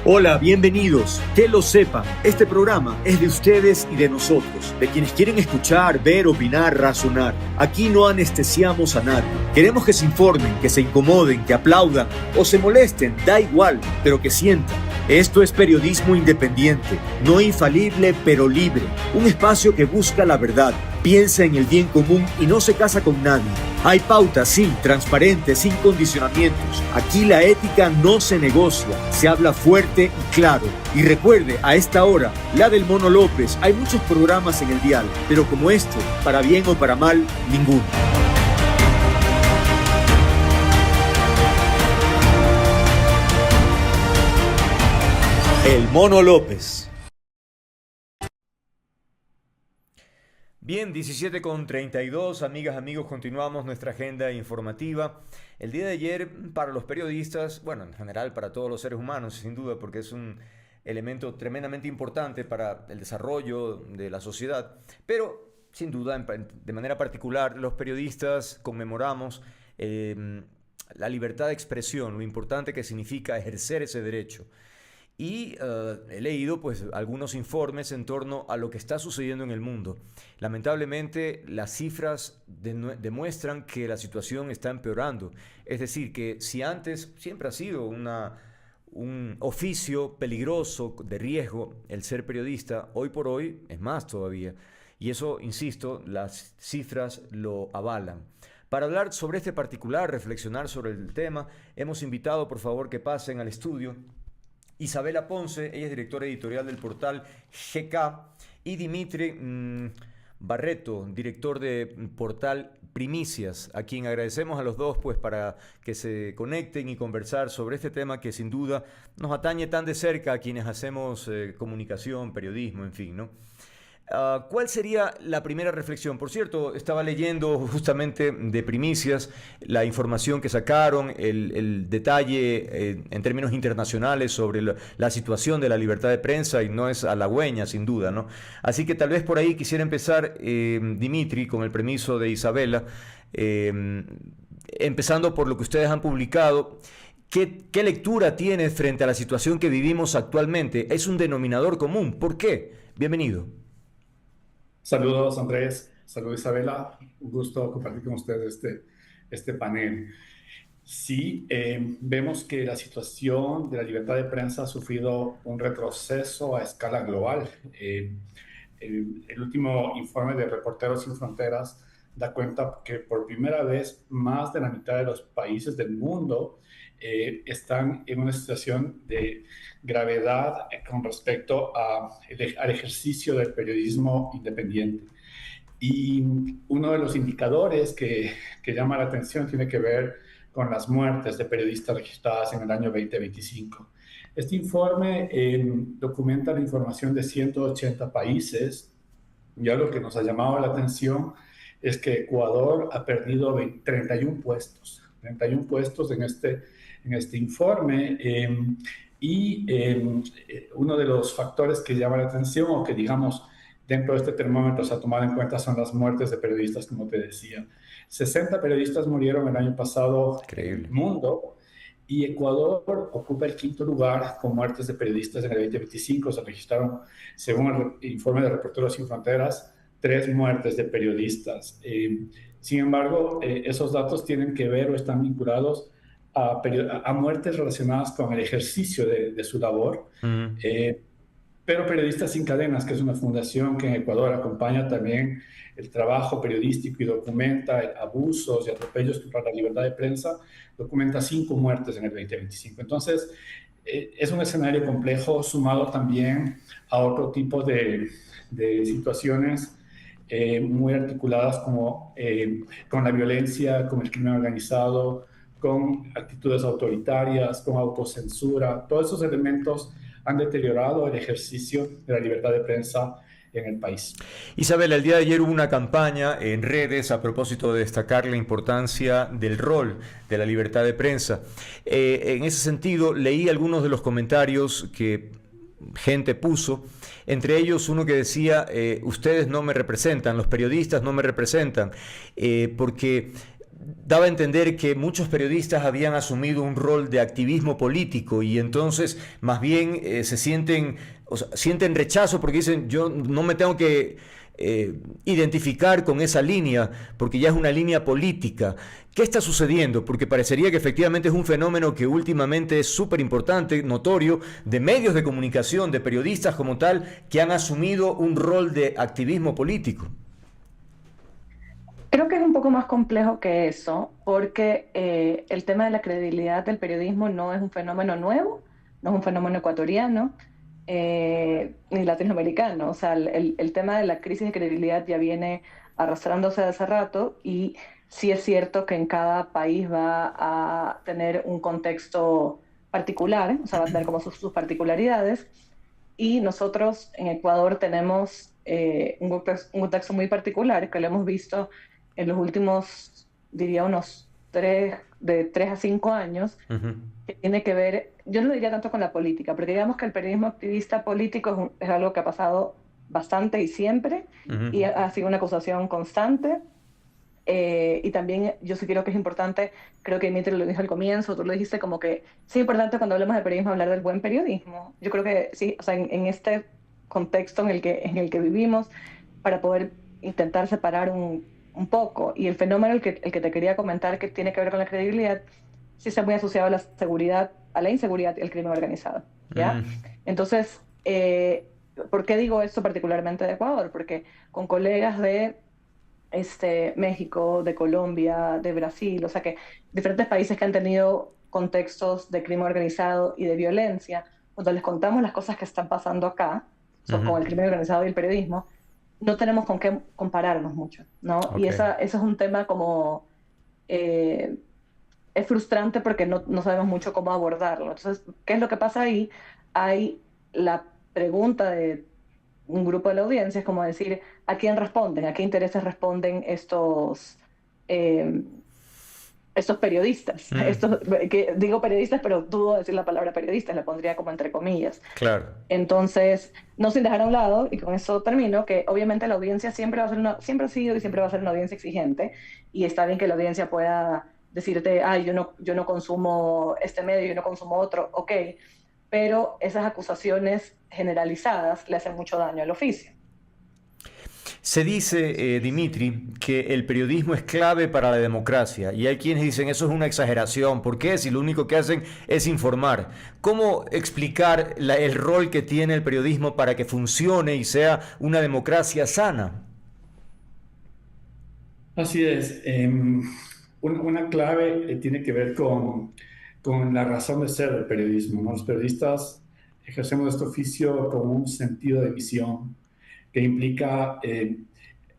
Hola, bienvenidos. Que lo sepan, este programa es de ustedes y de nosotros, de quienes quieren escuchar, ver, opinar, razonar. Aquí no anestesiamos a nadie. Queremos que se informen, que se incomoden, que aplaudan o se molesten, da igual, pero que sientan. Esto es periodismo independiente, no infalible, pero libre. Un espacio que busca la verdad, piensa en el bien común y no se casa con nadie. Hay pautas, sí, transparentes, sin condicionamientos. Aquí la ética no se negocia, se habla fuerte y claro. Y recuerde, a esta hora, la del Mono López, hay muchos programas en el dial, pero como este, para bien o para mal, ninguno. El Mono López. Bien, 17:32, amigas, amigos, continuamos nuestra agenda informativa. El día de ayer, para los periodistas, bueno, en general para todos los seres humanos, sin duda, porque es un elemento tremendamente importante para el desarrollo de la sociedad, pero sin duda, de manera particular, los periodistas conmemoramos la libertad de expresión, lo importante que significa ejercer ese derecho. Y he leído pues algunos informes en torno a lo que está sucediendo en el mundo. Lamentablemente las cifras demuestran que la situación está empeorando. Es decir, que si antes siempre ha sido un oficio peligroso, de riesgo, el ser periodista, hoy por hoy es más todavía. Y eso, insisto, las cifras lo avalan. Para hablar sobre este particular, reflexionar sobre el tema, hemos invitado, por favor, que pasen al estudio Isabela Ponce, ella es directora editorial del portal GK, y Dimitri Barreto, director de portal Primicias, a quien agradecemos a los dos pues para que se conecten y conversar sobre este tema que sin duda nos atañe tan de cerca a quienes hacemos comunicación, periodismo, en fin, ¿no? ¿Cuál sería la primera reflexión? Por cierto, estaba leyendo justamente de Primicias la información que sacaron, el detalle en términos internacionales sobre la situación de la libertad de prensa y no es halagüeña, sin duda, ¿no? Así que tal vez por ahí quisiera empezar, Dimitri, con el permiso de Isabela, empezando por lo que ustedes han publicado. ¿Qué lectura tiene frente a la situación que vivimos actualmente? ¿Es un denominador común? ¿Por qué? Bienvenido. Saludos Andrés, saludos Isabela, un gusto compartir con ustedes este panel. Sí, vemos que la situación de la libertad de prensa ha sufrido un retroceso a escala global. El último informe de Reporteros Sin Fronteras da cuenta que por primera vez más de la mitad de los países del mundo están en una situación de gravedad con respecto al ejercicio del periodismo independiente. Y uno de los indicadores que llama la atención tiene que ver con las muertes de periodistas registradas en el año 2025. Este informe documenta la información de 180 países y algo que nos ha llamado la atención es que Ecuador ha perdido 31 puestos en este informe. Uno de los factores que llama la atención o que digamos dentro de este termómetro se ha tomado en cuenta son las muertes de periodistas, como te decía. 60 periodistas murieron el año pasado en el Increíble. mundo y Ecuador ocupa el quinto lugar con muertes de periodistas en el 2025. Se registraron, según el informe de Reporteros Sin Fronteras, 3 muertes de periodistas. Sin embargo, esos datos tienen que ver o están vinculados a muertes relacionadas con el ejercicio de su labor. Pero Periodistas Sin Cadenas, que es una fundación que en Ecuador acompaña también el trabajo periodístico y documenta abusos y atropellos contra la libertad de prensa, documenta 5 muertes en el 2025. Entonces, es un escenario complejo sumado también a otro tipo de situaciones muy articuladas como con la violencia, con el crimen organizado, con actitudes autoritarias, con autocensura. Todos esos elementos han deteriorado el ejercicio de la libertad de prensa en el país. Isabel, el día de ayer hubo una campaña en redes a propósito de destacar la importancia del rol de la libertad de prensa. En ese sentido, leí algunos de los comentarios que gente puso, entre ellos uno que decía, ustedes no me representan, los periodistas no me representan, porque daba a entender que muchos periodistas habían asumido un rol de activismo político y entonces más bien se sienten, o sea, sienten rechazo porque dicen yo no me tengo que identificar con esa línea porque ya es una línea política. ¿Qué está sucediendo? Porque parecería que efectivamente es un fenómeno que últimamente es súper importante, notorio, de medios de comunicación, de periodistas como tal, que han asumido un rol de activismo político. Creo que es un poco más complejo que eso, porque el tema de la credibilidad del periodismo no es un fenómeno nuevo, no es un fenómeno ecuatoriano, ni latinoamericano. O sea, el tema de la crisis de credibilidad ya viene arrastrándose de hace rato y sí es cierto que en cada país va a tener un contexto particular, o sea, va a tener como sus particularidades. Y nosotros en Ecuador tenemos un contexto muy particular que lo hemos visto en los últimos, diría, de 3 a 5 años, Uh -huh. que tiene que ver, yo no diría tanto con la política, porque digamos que el periodismo activista político es algo que ha pasado bastante y siempre, Uh -huh. y ha sido una acusación constante. Y también yo sí creo que es importante, creo que Dimitri lo dijo al comienzo, tú lo dijiste como que sí es importante cuando hablamos de periodismo hablar del buen periodismo. Yo creo que sí, o sea, en este contexto en el que vivimos, para poder intentar separar un poco. Y el fenómeno el que te quería comentar que tiene que ver con la credibilidad, sí está muy asociado a la seguridad, a la inseguridad y al crimen organizado, ¿ya? Mm. Entonces, ¿por qué digo esto particularmente de Ecuador? Porque con colegas de México, de Colombia, de Brasil, o sea que diferentes países que han tenido contextos de crimen organizado y de violencia, cuando les contamos las cosas que están pasando acá, Uh -huh. con el crimen organizado y el periodismo, no tenemos con qué compararnos mucho, ¿no? Y Okay. eso es un tema como, eh, es frustrante porque no sabemos mucho cómo abordarlo. Entonces, ¿qué es lo que pasa ahí? Hay la pregunta de un grupo de la audiencia, es como decir, ¿a quién responden? ¿A qué intereses responden eh, estos periodistas? Mm. Que digo periodistas, pero dudo decir la palabra periodistas, la pondría como entre comillas. Claro. Entonces, no sin dejar a un lado, y con eso termino, que obviamente la audiencia siempre va a ser siempre ha sido y siempre va a ser una audiencia exigente, y está bien que la audiencia pueda decirte, ay, yo no consumo este medio, yo no consumo otro, ok, pero esas acusaciones generalizadas le hacen mucho daño al oficio. Se dice, Dimitri, que el periodismo es clave para la democracia y hay quienes dicen eso es una exageración. ¿Por qué? Si lo único que hacen es informar. ¿Cómo explicar el rol que tiene el periodismo para que funcione y sea una democracia sana? Así es. Una clave tiene que ver con la razón de ser del periodismo, ¿no? Los periodistas ejercemos este oficio con un sentido de misión que implica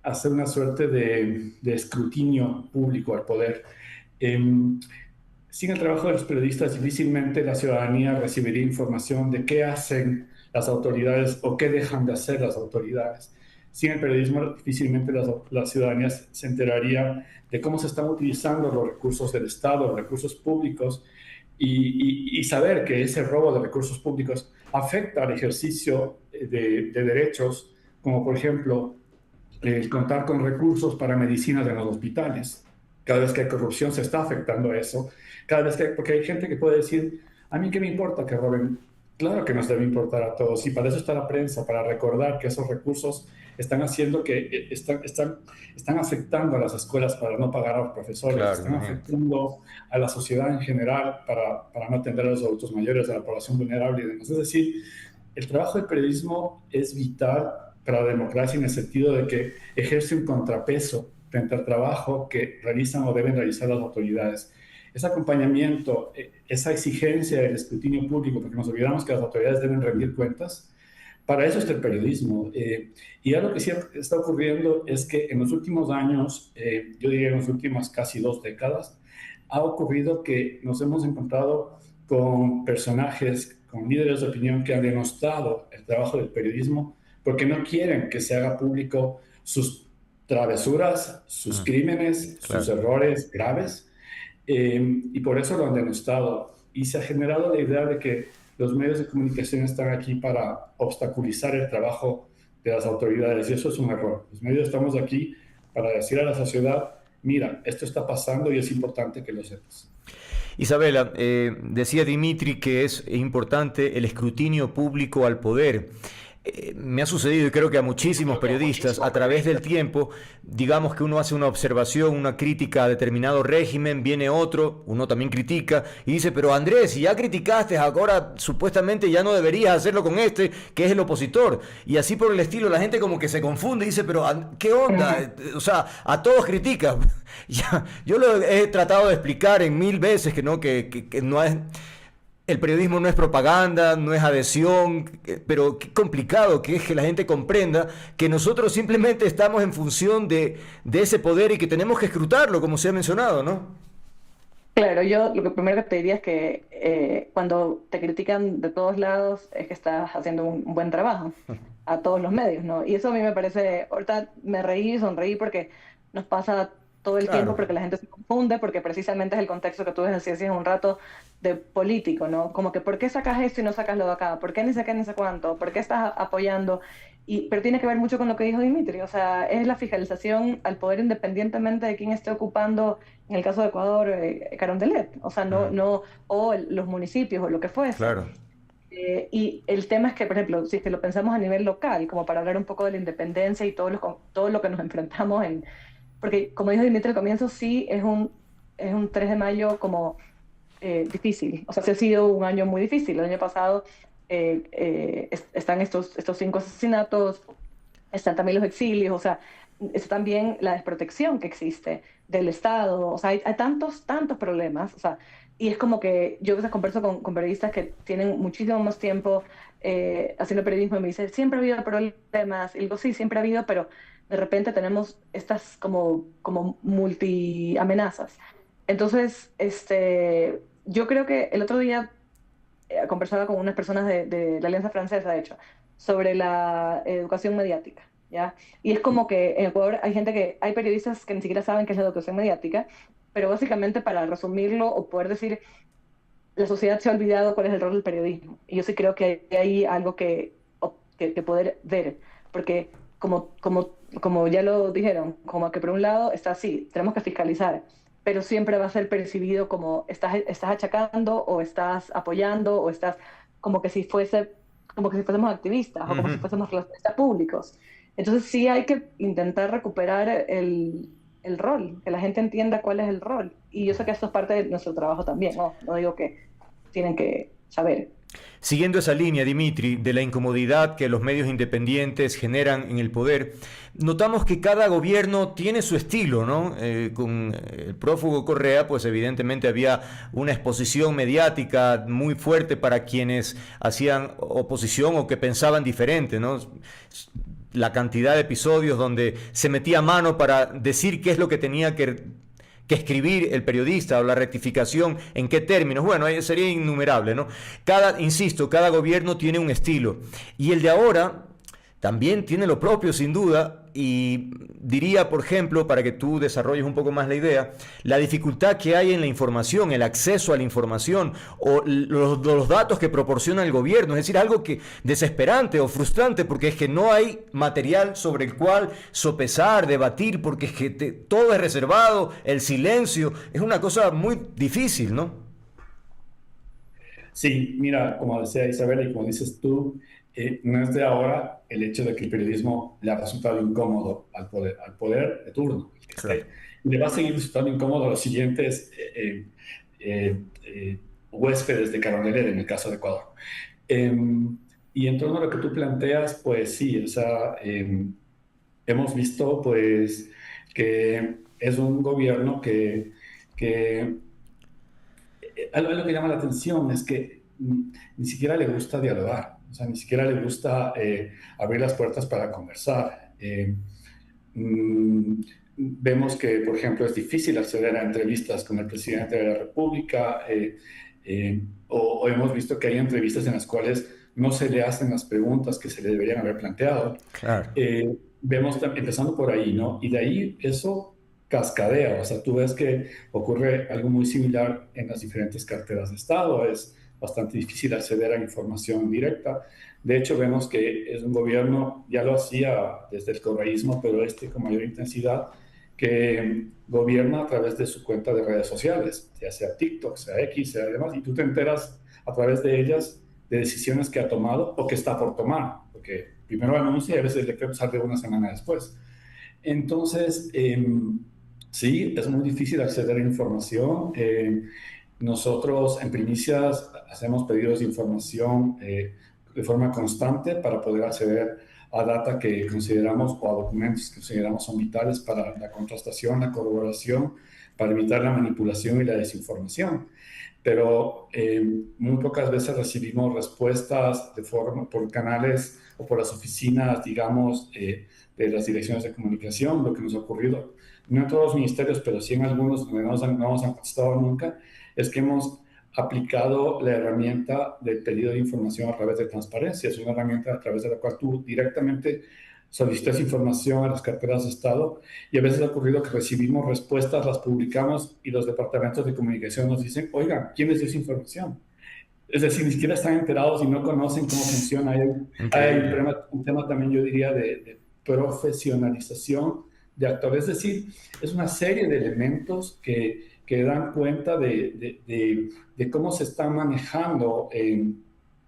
hacer una suerte de escrutinio público al poder. Sin el trabajo de los periodistas, difícilmente la ciudadanía recibiría información de qué hacen las autoridades o qué dejan de hacer las autoridades. Sin el periodismo, difícilmente la ciudadanía se enteraría de cómo se están utilizando los recursos del Estado, los recursos públicos, y saber que ese robo de recursos públicos afecta al ejercicio de derechos, como por ejemplo el contar con recursos para medicinas en los hospitales. Cada vez que hay corrupción se está afectando a eso. Cada vez que, porque hay gente que puede decir, a mí qué me importa que roben. Claro que nos debe importar a todos y para eso está la prensa, para recordar que esos recursos están haciendo que están afectando a las escuelas para no pagar a los profesores, Claro, están imagínate. afectando a la sociedad en general para no atender a los adultos mayores, a la población vulnerable y demás. Es decir, el trabajo del periodismo es vital para la democracia en el sentido de que ejerce un contrapeso frente al trabajo que realizan o deben realizar las autoridades. Ese acompañamiento, esa exigencia del escrutinio público, porque nos olvidamos que las autoridades deben rendir cuentas, para eso está el periodismo. Y algo que sí está ocurriendo es que en los últimos años, yo diría en las últimas casi 2 décadas, ha ocurrido que nos hemos encontrado con personajes, con líderes de opinión que han denostado el trabajo del periodismo porque no quieren que se haga público sus travesuras, sus Mm. crímenes, sus Claro. errores graves, y por eso lo han denostado. Y se ha generado la idea de que los medios de comunicación están aquí para obstaculizar el trabajo de las autoridades, y eso es un error. Los medios estamos aquí para decir a la sociedad mira, esto está pasando y es importante que lo sepas. Isabela, decía Dimitri que es importante el escrutinio público al poder. Me ha sucedido, y creo que a muchísimos periodistas, a través del tiempo, digamos que uno hace una observación, una crítica a determinado régimen, viene otro, uno también critica, y dice, pero Andrés, si ya criticaste, ahora supuestamente ya no deberías hacerlo con este, que es el opositor. Y así por el estilo, la gente como que se confunde y dice, pero ¿qué onda? O sea, a todos criticas. Ya, yo lo he tratado de explicar en mil veces que no, que no es... El periodismo no es propaganda, no es adhesión, pero qué complicado que es que la gente comprenda que nosotros simplemente estamos en función de ese poder y que tenemos que escrutarlo, como se ha mencionado, ¿no? Claro, yo lo que primero que te diría es que cuando te critican de todos lados es que estás haciendo un buen trabajo a todos los medios, ¿no? Y eso a mí me parece, ahorita me reí, sonreí porque nos pasa todo el tiempo, Claro. porque la gente se confunde, porque precisamente es el contexto que tú decías hace un rato de político, ¿no? Como que ¿por qué sacas esto y no sacas lo de acá? ¿Por qué ni sé qué ni sé cuánto? ¿Por qué estás apoyando? Pero tiene que ver mucho con lo que dijo Dimitri, o sea, es la fiscalización al poder independientemente de quién esté ocupando, en el caso de Ecuador, Carondelet, o sea, Mm, los municipios o lo que fuese. claro. Y el tema es que, por ejemplo, si es que lo pensamos a nivel local, como para hablar un poco de la independencia y todo lo que nos enfrentamos porque como dijo Dimitri al comienzo, sí es un 3 de mayo como difícil, o sea, sí ha sido un año muy difícil. El año pasado están estos 5 asesinatos, están también los exilios, o sea, está también la desprotección que existe del Estado, o sea, hay tantos problemas, o sea, y es como que yo a veces converso con periodistas que tienen muchísimo más tiempo haciendo periodismo y me dicen, siempre ha habido problemas, y digo, sí, siempre ha habido, pero de repente tenemos estas como multi amenazas. Entonces, yo creo que el otro día conversaba con unas personas de la Alianza Francesa, de hecho, sobre la educación mediática, ¿ya? Y es como que en Ecuador hay periodistas que ni siquiera saben qué es la educación mediática, pero básicamente para resumirlo o poder decir, la sociedad se ha olvidado cuál es el rol del periodismo. Y yo sí creo que hay algo que poder ver, porque como ya lo dijeron, como que por un lado está así, tenemos que fiscalizar, pero siempre va a ser percibido como estás achacando o estás apoyando o estás como que si como que si fuésemos activistas o como si Ujú. fuésemos relacionistas públicos. Entonces sí hay que intentar recuperar el rol, que la gente entienda cuál es el rol. Y yo sé que esto es parte de nuestro trabajo también, ¿no? No digo que tienen que saber. Siguiendo esa línea, Dimitri, de la incomodidad que los medios independientes generan en el poder, notamos que cada gobierno tiene su estilo, ¿no? Con el prófugo Correa, pues evidentemente había una exposición mediática muy fuerte para quienes hacían oposición o que pensaban diferente, ¿no? La cantidad de episodios donde se metía mano para decir qué es lo que tenía que escribir el periodista o la rectificación, en qué términos. Bueno, sería innumerable, ¿no? Insisto, cada gobierno tiene un estilo. Y el de ahora también tiene lo propio, sin duda, y diría, por ejemplo, para que tú desarrolles un poco más la idea, la dificultad que hay en la información, el acceso a la información o los datos que proporciona el gobierno, es decir, algo que desesperante o frustrante porque es que no hay material sobre el cual sopesar, debatir, porque es que todo es reservado, el silencio, es una cosa muy difícil, ¿no? Sí, mira, como decía Isabel y como dices tú, no es de ahora el hecho de que el periodismo le ha resultado incómodo al poder de turno, el que Claro. esté. Le va a seguir resultando incómodo a los siguientes huéspedes de Carondelet, en el caso de Ecuador. Y en torno a lo que tú planteas, pues sí, o sea, hemos visto pues que es un gobierno que algo que llama la atención es que ni siquiera le gusta dialogar, o sea, ni siquiera le gusta abrir las puertas para conversar. Mm, Vemos que, por ejemplo, es difícil acceder a entrevistas con el presidente de la República, o hemos visto que hay entrevistas en las cuales no se le hacen las preguntas que se le deberían haber planteado. Claro. Vemos, empezando por ahí, ¿no? Y de ahí eso cascadea, o sea, tú ves que ocurre algo muy similar en las diferentes carteras de Estado, es bastante difícil acceder a información directa. De hecho, vemos que es un gobierno, ya lo hacía desde el correísmo, pero con mayor intensidad, que gobierna a través de su cuenta de redes sociales, ya sea TikTok, sea X, sea demás, y tú te enteras a través de ellas de decisiones que ha tomado o que está por tomar, porque primero anuncia y a veces el decreto sale una semana después. Entonces, sí, es muy difícil acceder a información. Nosotros en Primicias hacemos pedidos de información de forma constante para poder acceder a data que consideramos o a documentos que consideramos son vitales para la contrastación, la corroboración, para evitar la manipulación y la desinformación. Pero muy pocas veces recibimos respuestas de forma, por canales o por las oficinas, digamos, de las direcciones de comunicación. Lo que nos ha ocurrido, no en todos los ministerios, pero sí en algunos donde no nos han contestado nunca, es que hemos aplicado la herramienta del pedido de información a través de transparencia. Es una herramienta a través de la cual tú directamente solicitas información a las carteras de Estado y a veces ha ocurrido que recibimos respuestas, las publicamos y los departamentos de comunicación nos dicen, oigan, ¿quién les dio esa información? Es decir, ni siquiera están enterados y no conocen cómo funciona. Hay un tema también, yo diría, de profesionalización de actores. Es decir, es una serie de elementos que dan cuenta de cómo se están manejando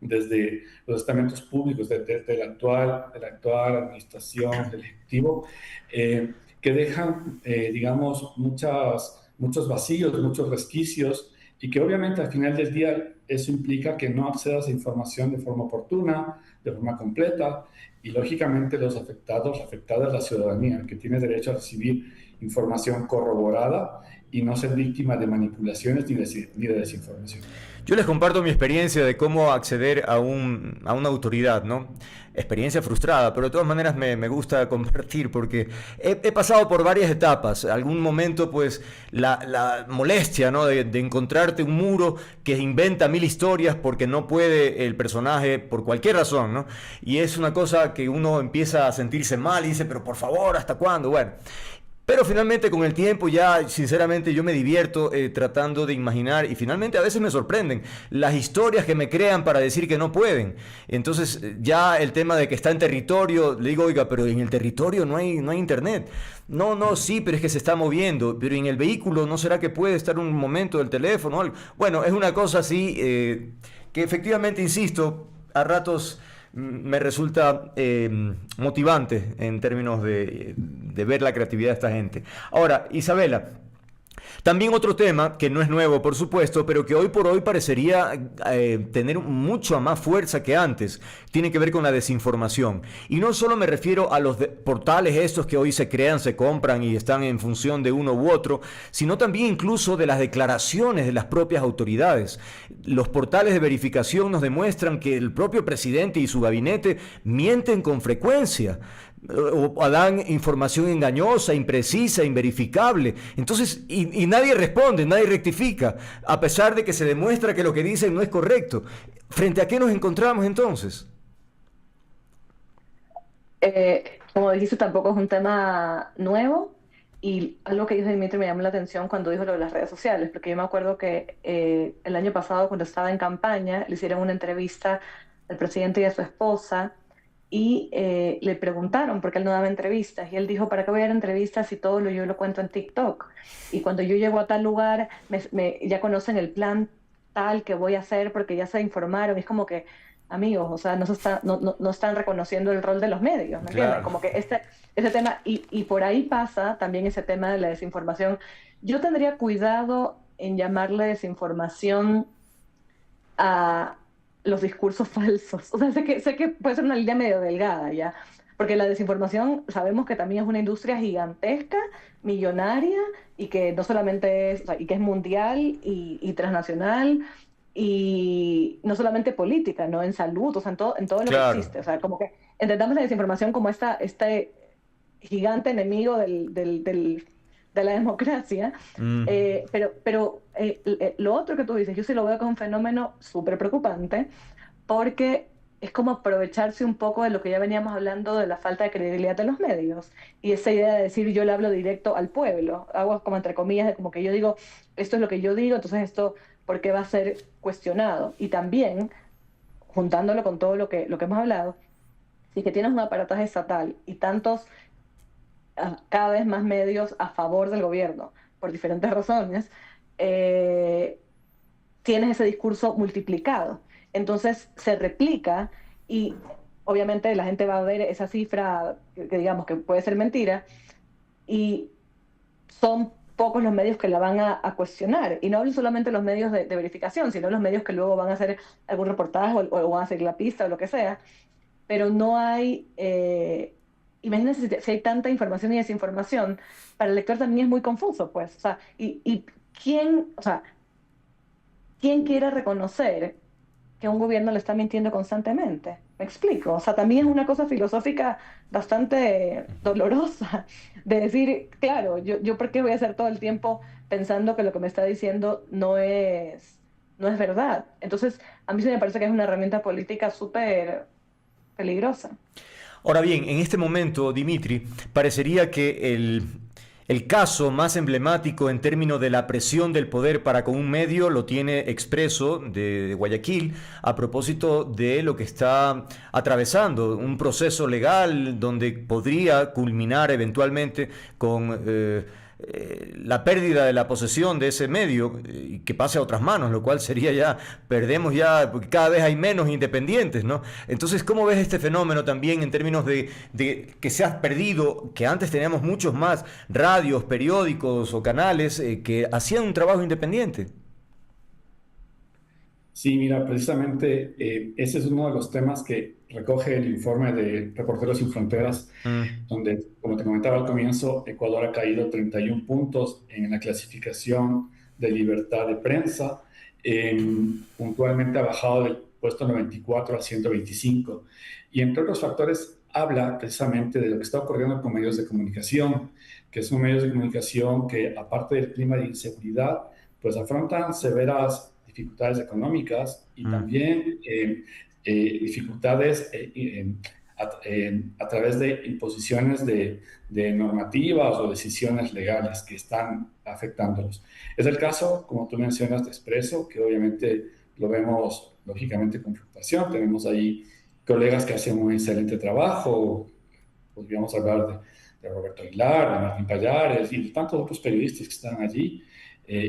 desde los estamentos públicos, de la actual administración, del Ejecutivo, que dejan, digamos, muchos vacíos, muchos resquicios, y que obviamente al final del día eso implica que no accedas a información de forma oportuna, de forma completa, y lógicamente los afectadas, la ciudadanía, que tiene derecho a recibir información corroborada y no ser víctima de manipulaciones ni de desinformación. Yo les comparto mi experiencia de cómo acceder a una autoridad, ¿no? Experiencia frustrada, pero de todas maneras me gusta compartir porque he pasado por varias etapas. Algún momento, pues, la molestia, ¿no? de encontrarte un muro que inventa mil historias porque no puede el personaje por cualquier razón, ¿no? Y es una cosa que uno empieza a sentirse mal y dice, pero por favor, ¿hasta cuándo? Bueno. Pero finalmente con el tiempo ya sinceramente yo me divierto tratando de imaginar y finalmente a veces me sorprenden las historias que me crean para decir que no pueden. Entonces ya el tema de que está en territorio, le digo, oiga, pero en el territorio no hay internet. No, sí, pero es que se está moviendo, pero en el vehículo no será que puede estar un momento del teléfono o algo. Bueno, es una cosa así que efectivamente, insisto, a ratos me resulta motivante en términos de ver la creatividad de esta gente. Ahora, Isabela, también otro tema que no es nuevo, por supuesto, pero que hoy por hoy parecería tener mucha más fuerza que antes, tiene que ver con la desinformación. Y no solo me refiero a los portales estos que hoy se crean, se compran y están en función de uno u otro, sino también incluso de las declaraciones de las propias autoridades. Los portales de verificación nos demuestran que el propio presidente y su gabinete mienten con frecuencia, o dan información engañosa, imprecisa, inverificable. Entonces, y nadie responde, nadie rectifica, a pesar de que se demuestra que lo que dicen no es correcto. ¿Frente a qué nos encontramos entonces? Como dijiste, tampoco es un tema nuevo, y algo que dijo Dimitri me llamó la atención cuando dijo lo de las redes sociales, porque yo me acuerdo que el año pasado, cuando estaba en campaña, le hicieron una entrevista al presidente y a su esposa, y le preguntaron por qué él no daba entrevistas, y él dijo, ¿para qué voy a dar entrevistas si todo yo lo cuento en TikTok? Y cuando yo llego a tal lugar, ya conocen el plan tal que voy a hacer porque ya se informaron. Y es como que, amigos, o sea, no están reconociendo el rol de los medios, ¿me entiendes? Claro. Como que ese tema, y por ahí pasa también ese tema de la desinformación. Yo tendría cuidado en llamarle desinformación a los discursos falsos. O sea, sé que puede ser una línea medio delgada, ¿ya? Porque la desinformación sabemos que también es una industria gigantesca, millonaria, y que no solamente es, o sea, y que es mundial y transnacional, y no solamente política, ¿no? En salud, o sea, en todo lo que Claro. existe. O sea, como que entendamos la desinformación como este gigante enemigo de la democracia. Lo otro que tú dices, yo sí lo veo como un fenómeno súper preocupante, porque es como aprovecharse un poco de lo que ya veníamos hablando de la falta de credibilidad de los medios, y esa idea de decir yo le hablo directo al pueblo, hago como entre comillas, de como que yo digo, esto es lo que yo digo, entonces esto, ¿por qué va a ser cuestionado? Y también, juntándolo con todo lo que hemos hablado, si es que tienes un aparataje estatal y tantos cada vez más medios a favor del gobierno, por diferentes razones, eh, tienes ese discurso multiplicado. Entonces se replica y obviamente la gente va a ver esa cifra que digamos que puede ser mentira y son pocos los medios que la van a cuestionar. Y no hablo solamente de los medios de verificación, sino los medios que luego van a hacer algún reportaje o van a seguir la pista o lo que sea. Pero no hay, imagínense si hay tanta información y desinformación, para el lector también es muy confuso, pues. O sea, y quién, o sea, ¿quién quiere reconocer que un gobierno le está mintiendo constantemente? ¿Me explico? O sea, también es una cosa filosófica bastante dolorosa de decir, claro, yo por qué voy a hacer todo el tiempo pensando que lo que me está diciendo no es verdad. Entonces, a mí sí me parece que es una herramienta política súper peligrosa. Ahora bien, en este momento, Dimitri, parecería que el caso más emblemático en términos de la presión del poder para con un medio lo tiene Expreso de Guayaquil a propósito de lo que está atravesando, un proceso legal donde podría culminar eventualmente con la pérdida de la posesión de ese medio y que pase a otras manos, lo cual sería ya, perdemos ya, porque cada vez hay menos independientes, ¿no? Entonces, ¿cómo ves este fenómeno también en términos de que se ha perdido, que antes teníamos muchos más radios, periódicos o canales que hacían un trabajo independiente? Sí, mira, precisamente ese es uno de los temas que recoge el informe de Reporteros Sin Fronteras, Mm, donde, como te comentaba al comienzo, Ecuador ha caído 31 puntos en la clasificación de libertad de prensa. Puntualmente ha bajado del puesto 94 a 125. Y entre otros factores, habla precisamente de lo que está ocurriendo con medios de comunicación, que son medios de comunicación que, aparte del clima de inseguridad, pues afrontan severas dificultades económicas y mm. también dificultades a través de imposiciones de normativas o decisiones legales que están afectándolos. Es el caso, como tú mencionas, de Expreso, que obviamente lo vemos lógicamente con preocupación. Tenemos ahí colegas que hacen un excelente trabajo. Podríamos hablar de Roberto Aguilar, de Martín Pallares y de tantos otros periodistas que están allí,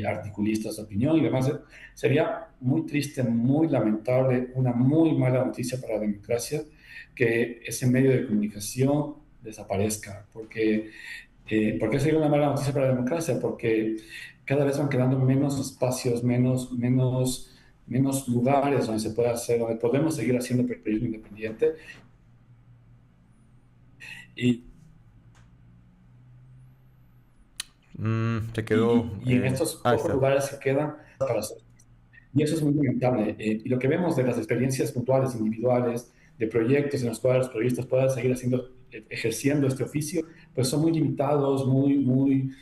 articulistas de opinión y demás. Sería muy triste, muy lamentable, una muy mala noticia para la democracia que ese medio de comunicación desaparezca. ¿Por qué sería una mala noticia para la democracia? Porque cada vez van quedando menos espacios, menos lugares donde se pueda hacer, donde podemos seguir haciendo periodismo independiente. Y, Se quedó. y en estos Ahí pocos está. lugares que quedan para hacer. Y eso es muy lamentable. Y lo que vemos de las experiencias puntuales, individuales, de proyectos en los cuales los periodistas puedan seguir haciendo, ejerciendo este oficio, pues son muy limitados, muy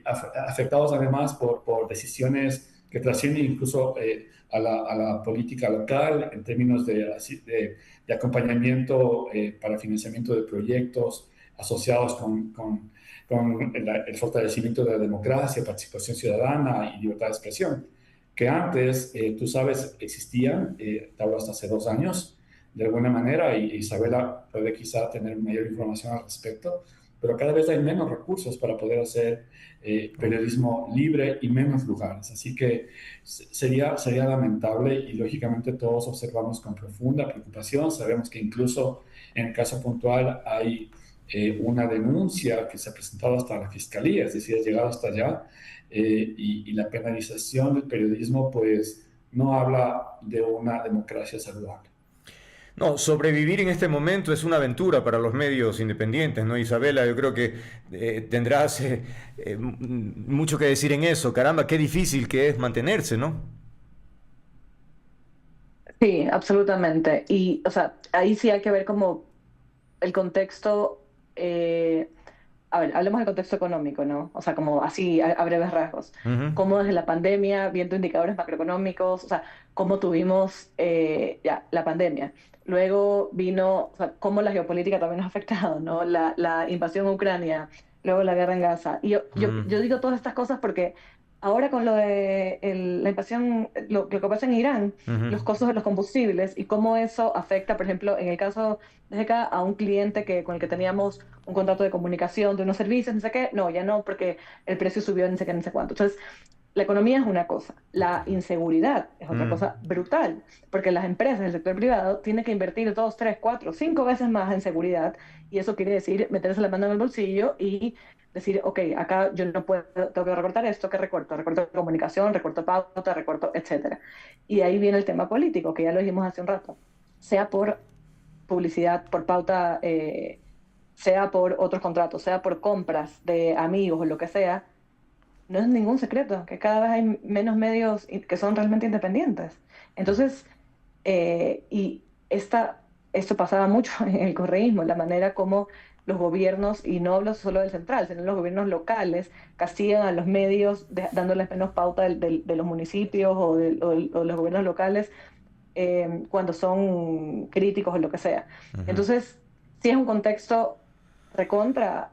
afectados además por decisiones que trascienden incluso a la política local en términos de acompañamiento para financiamiento de proyectos asociados con el fortalecimiento de la democracia, participación ciudadana y libertad de expresión que antes, tú sabes, existían, te hablo hasta hace 2 años, de alguna manera, y Isabela puede quizá tener mayor información al respecto, pero cada vez hay menos recursos para poder hacer periodismo libre y menos lugares. Así que sería lamentable y lógicamente todos observamos con profunda preocupación. Sabemos que incluso en el caso puntual hay una denuncia que se ha presentado hasta la fiscalía, es decir, ha llegado hasta allá y la penalización del periodismo pues no habla de una democracia saludable. No, sobrevivir en este momento es una aventura para los medios independientes, ¿no, Isabela? Yo creo que tendrás mucho que decir en eso. Caramba, qué difícil que es mantenerse, ¿no? Sí, absolutamente. Y, o sea, ahí sí hay que ver como el contexto, a ver, hablemos del contexto económico, ¿no? O sea, como así a breves rasgos. Ujú. Cómo desde la pandemia, viendo indicadores macroeconómicos, o sea, cómo tuvimos ya la pandemia. Luego vino, o sea, cómo la geopolítica también nos ha afectado, ¿no? La invasión a Ucrania, luego la guerra en Gaza. Y yo Mm. digo todas estas cosas porque ahora con lo de la invasión, lo que pasa en Irán, Ujú. los costos de los combustibles y cómo eso afecta, por ejemplo, en el caso de acá, a un cliente con el que teníamos un contrato de comunicación, de unos servicios, no sé qué, no, ya no, porque el precio subió, no sé qué, no sé cuánto. Entonces, la economía es una cosa, la inseguridad es otra Mm, cosa brutal, porque las empresas del sector privado tienen que invertir 2, 3, 4, 5 veces más en seguridad y eso quiere decir meterse la mano en el bolsillo y decir, ok, acá yo no puedo, tengo que recortar esto, ¿qué recorto? Recorto comunicación, recorto pauta, recorto, etcétera. Y ahí viene el tema político, que ya lo dijimos hace un rato, sea por publicidad, por pauta, sea por otros contratos, sea por compras de amigos o lo que sea, no es ningún secreto que cada vez hay menos medios que son realmente independientes. Entonces, y esto pasaba mucho en el correísmo, la manera como los gobiernos, y no hablo solo del central, sino los gobiernos locales, castigan a los medios dándoles menos pauta de los municipios o los gobiernos locales cuando son críticos o lo que sea. ujú. Entonces, sí es un contexto recontra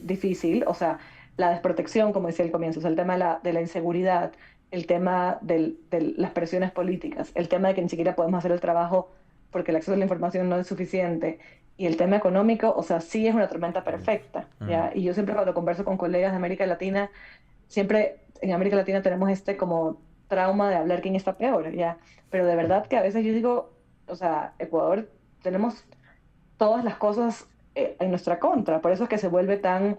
difícil, o sea, la desprotección, como decía al comienzo, o sea, el tema de la inseguridad, el tema de las presiones políticas, el tema de que ni siquiera podemos hacer el trabajo porque el acceso a la información no es suficiente, y el tema económico, o sea, sí es una tormenta perfecta, Mm. ¿ya? Y yo siempre cuando converso con colegas de América Latina, siempre en América Latina tenemos este como trauma de hablar quién está peor, ¿ya? Pero de verdad que a veces yo digo, o sea, Ecuador, tenemos todas las cosas en nuestra contra, por eso es que se vuelve tan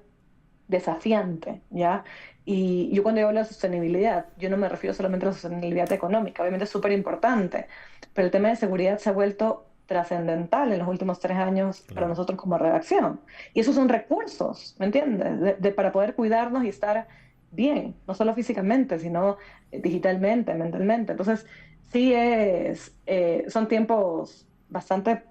desafiante, ¿ya? Y yo cuando yo hablo de sostenibilidad, yo no me refiero solamente a la sostenibilidad económica, obviamente es súper importante, pero el tema de seguridad se ha vuelto trascendental en los últimos 3 años para Claro. nosotros como redacción. Y esos son recursos, ¿me entiendes? Para poder cuidarnos y estar bien, no solo físicamente, sino digitalmente, mentalmente. Entonces, sí son tiempos bastante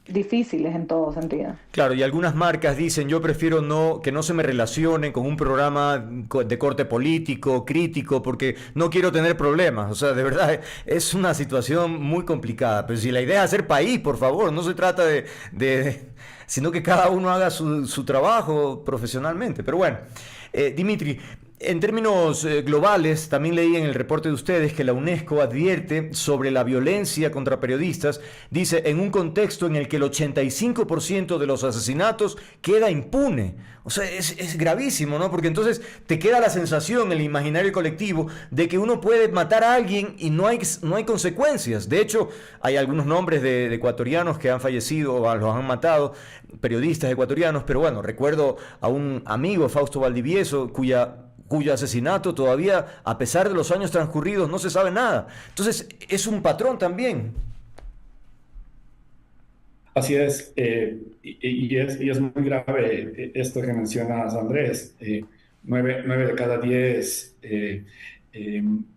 difíciles en todo sentido. Claro, y algunas marcas dicen, yo prefiero que no se me relacionen con un programa de corte político, crítico, porque no quiero tener problemas. O sea, de verdad, es una situación muy complicada. Pero si la idea es hacer país, por favor, no se trata sino que cada uno haga su trabajo profesionalmente. Pero bueno, Dimitri, en términos globales, también leí en el reporte de ustedes que la UNESCO advierte sobre la violencia contra periodistas, dice, en un contexto en el que el 85% de los asesinatos queda impune. O sea, es gravísimo, ¿no? Porque entonces te queda la sensación en el imaginario colectivo de que uno puede matar a alguien y no hay consecuencias. De hecho, hay algunos nombres de ecuatorianos que han fallecido o los han matado, periodistas ecuatorianos, pero bueno, recuerdo a un amigo, Fausto Valdivieso, cuyo asesinato todavía, a pesar de los años transcurridos, no se sabe nada. Entonces, es un patrón también. Así es, y es muy grave esto que mencionas, Andrés. 9 de cada 10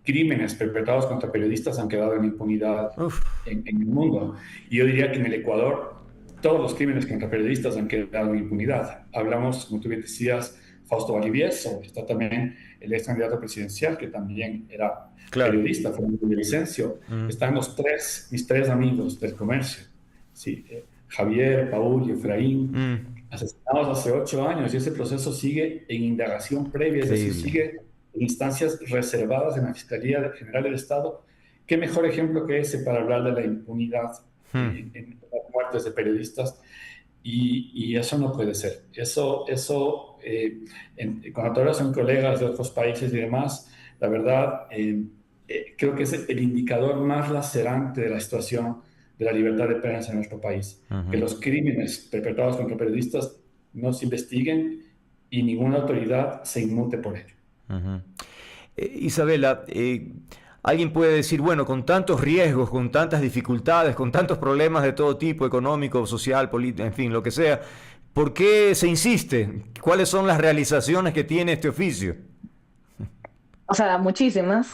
crímenes perpetrados contra periodistas han quedado en impunidad Uf, en el mundo. Y yo diría que en el Ecuador todos los crímenes contra periodistas han quedado en impunidad. Hablamos, como tú bien decías, Fausto Valdivieso, está también el ex candidato presidencial que también era claro. periodista, Fernando Villavicencio. Mm, Están mis tres amigos del comercio. Sí, Javier, Paul y Efraín, mm, asesinados hace 8 años y ese proceso sigue en indagación previa, es decir, increíble. sigue en instancias reservadas en la Fiscalía General del Estado. ¿Qué mejor ejemplo que ese para hablar de la impunidad Mm, en las muertes de periodistas? Y eso no puede ser. Cuando tú hablas con colegas de otros países y demás, la verdad, creo que es el indicador más lacerante de la situación de la libertad de prensa en nuestro país. Que ujú, los crímenes perpetrados contra periodistas no se investiguen y ninguna autoridad se inmute por ello. ujú. Isabela, alguien puede decir, bueno, con tantos riesgos, con tantas dificultades, con tantos problemas de todo tipo, económico, social, político, en fin, lo que sea, ¿por qué se insiste? ¿Cuáles son las realizaciones que tiene este oficio? O sea, muchísimas.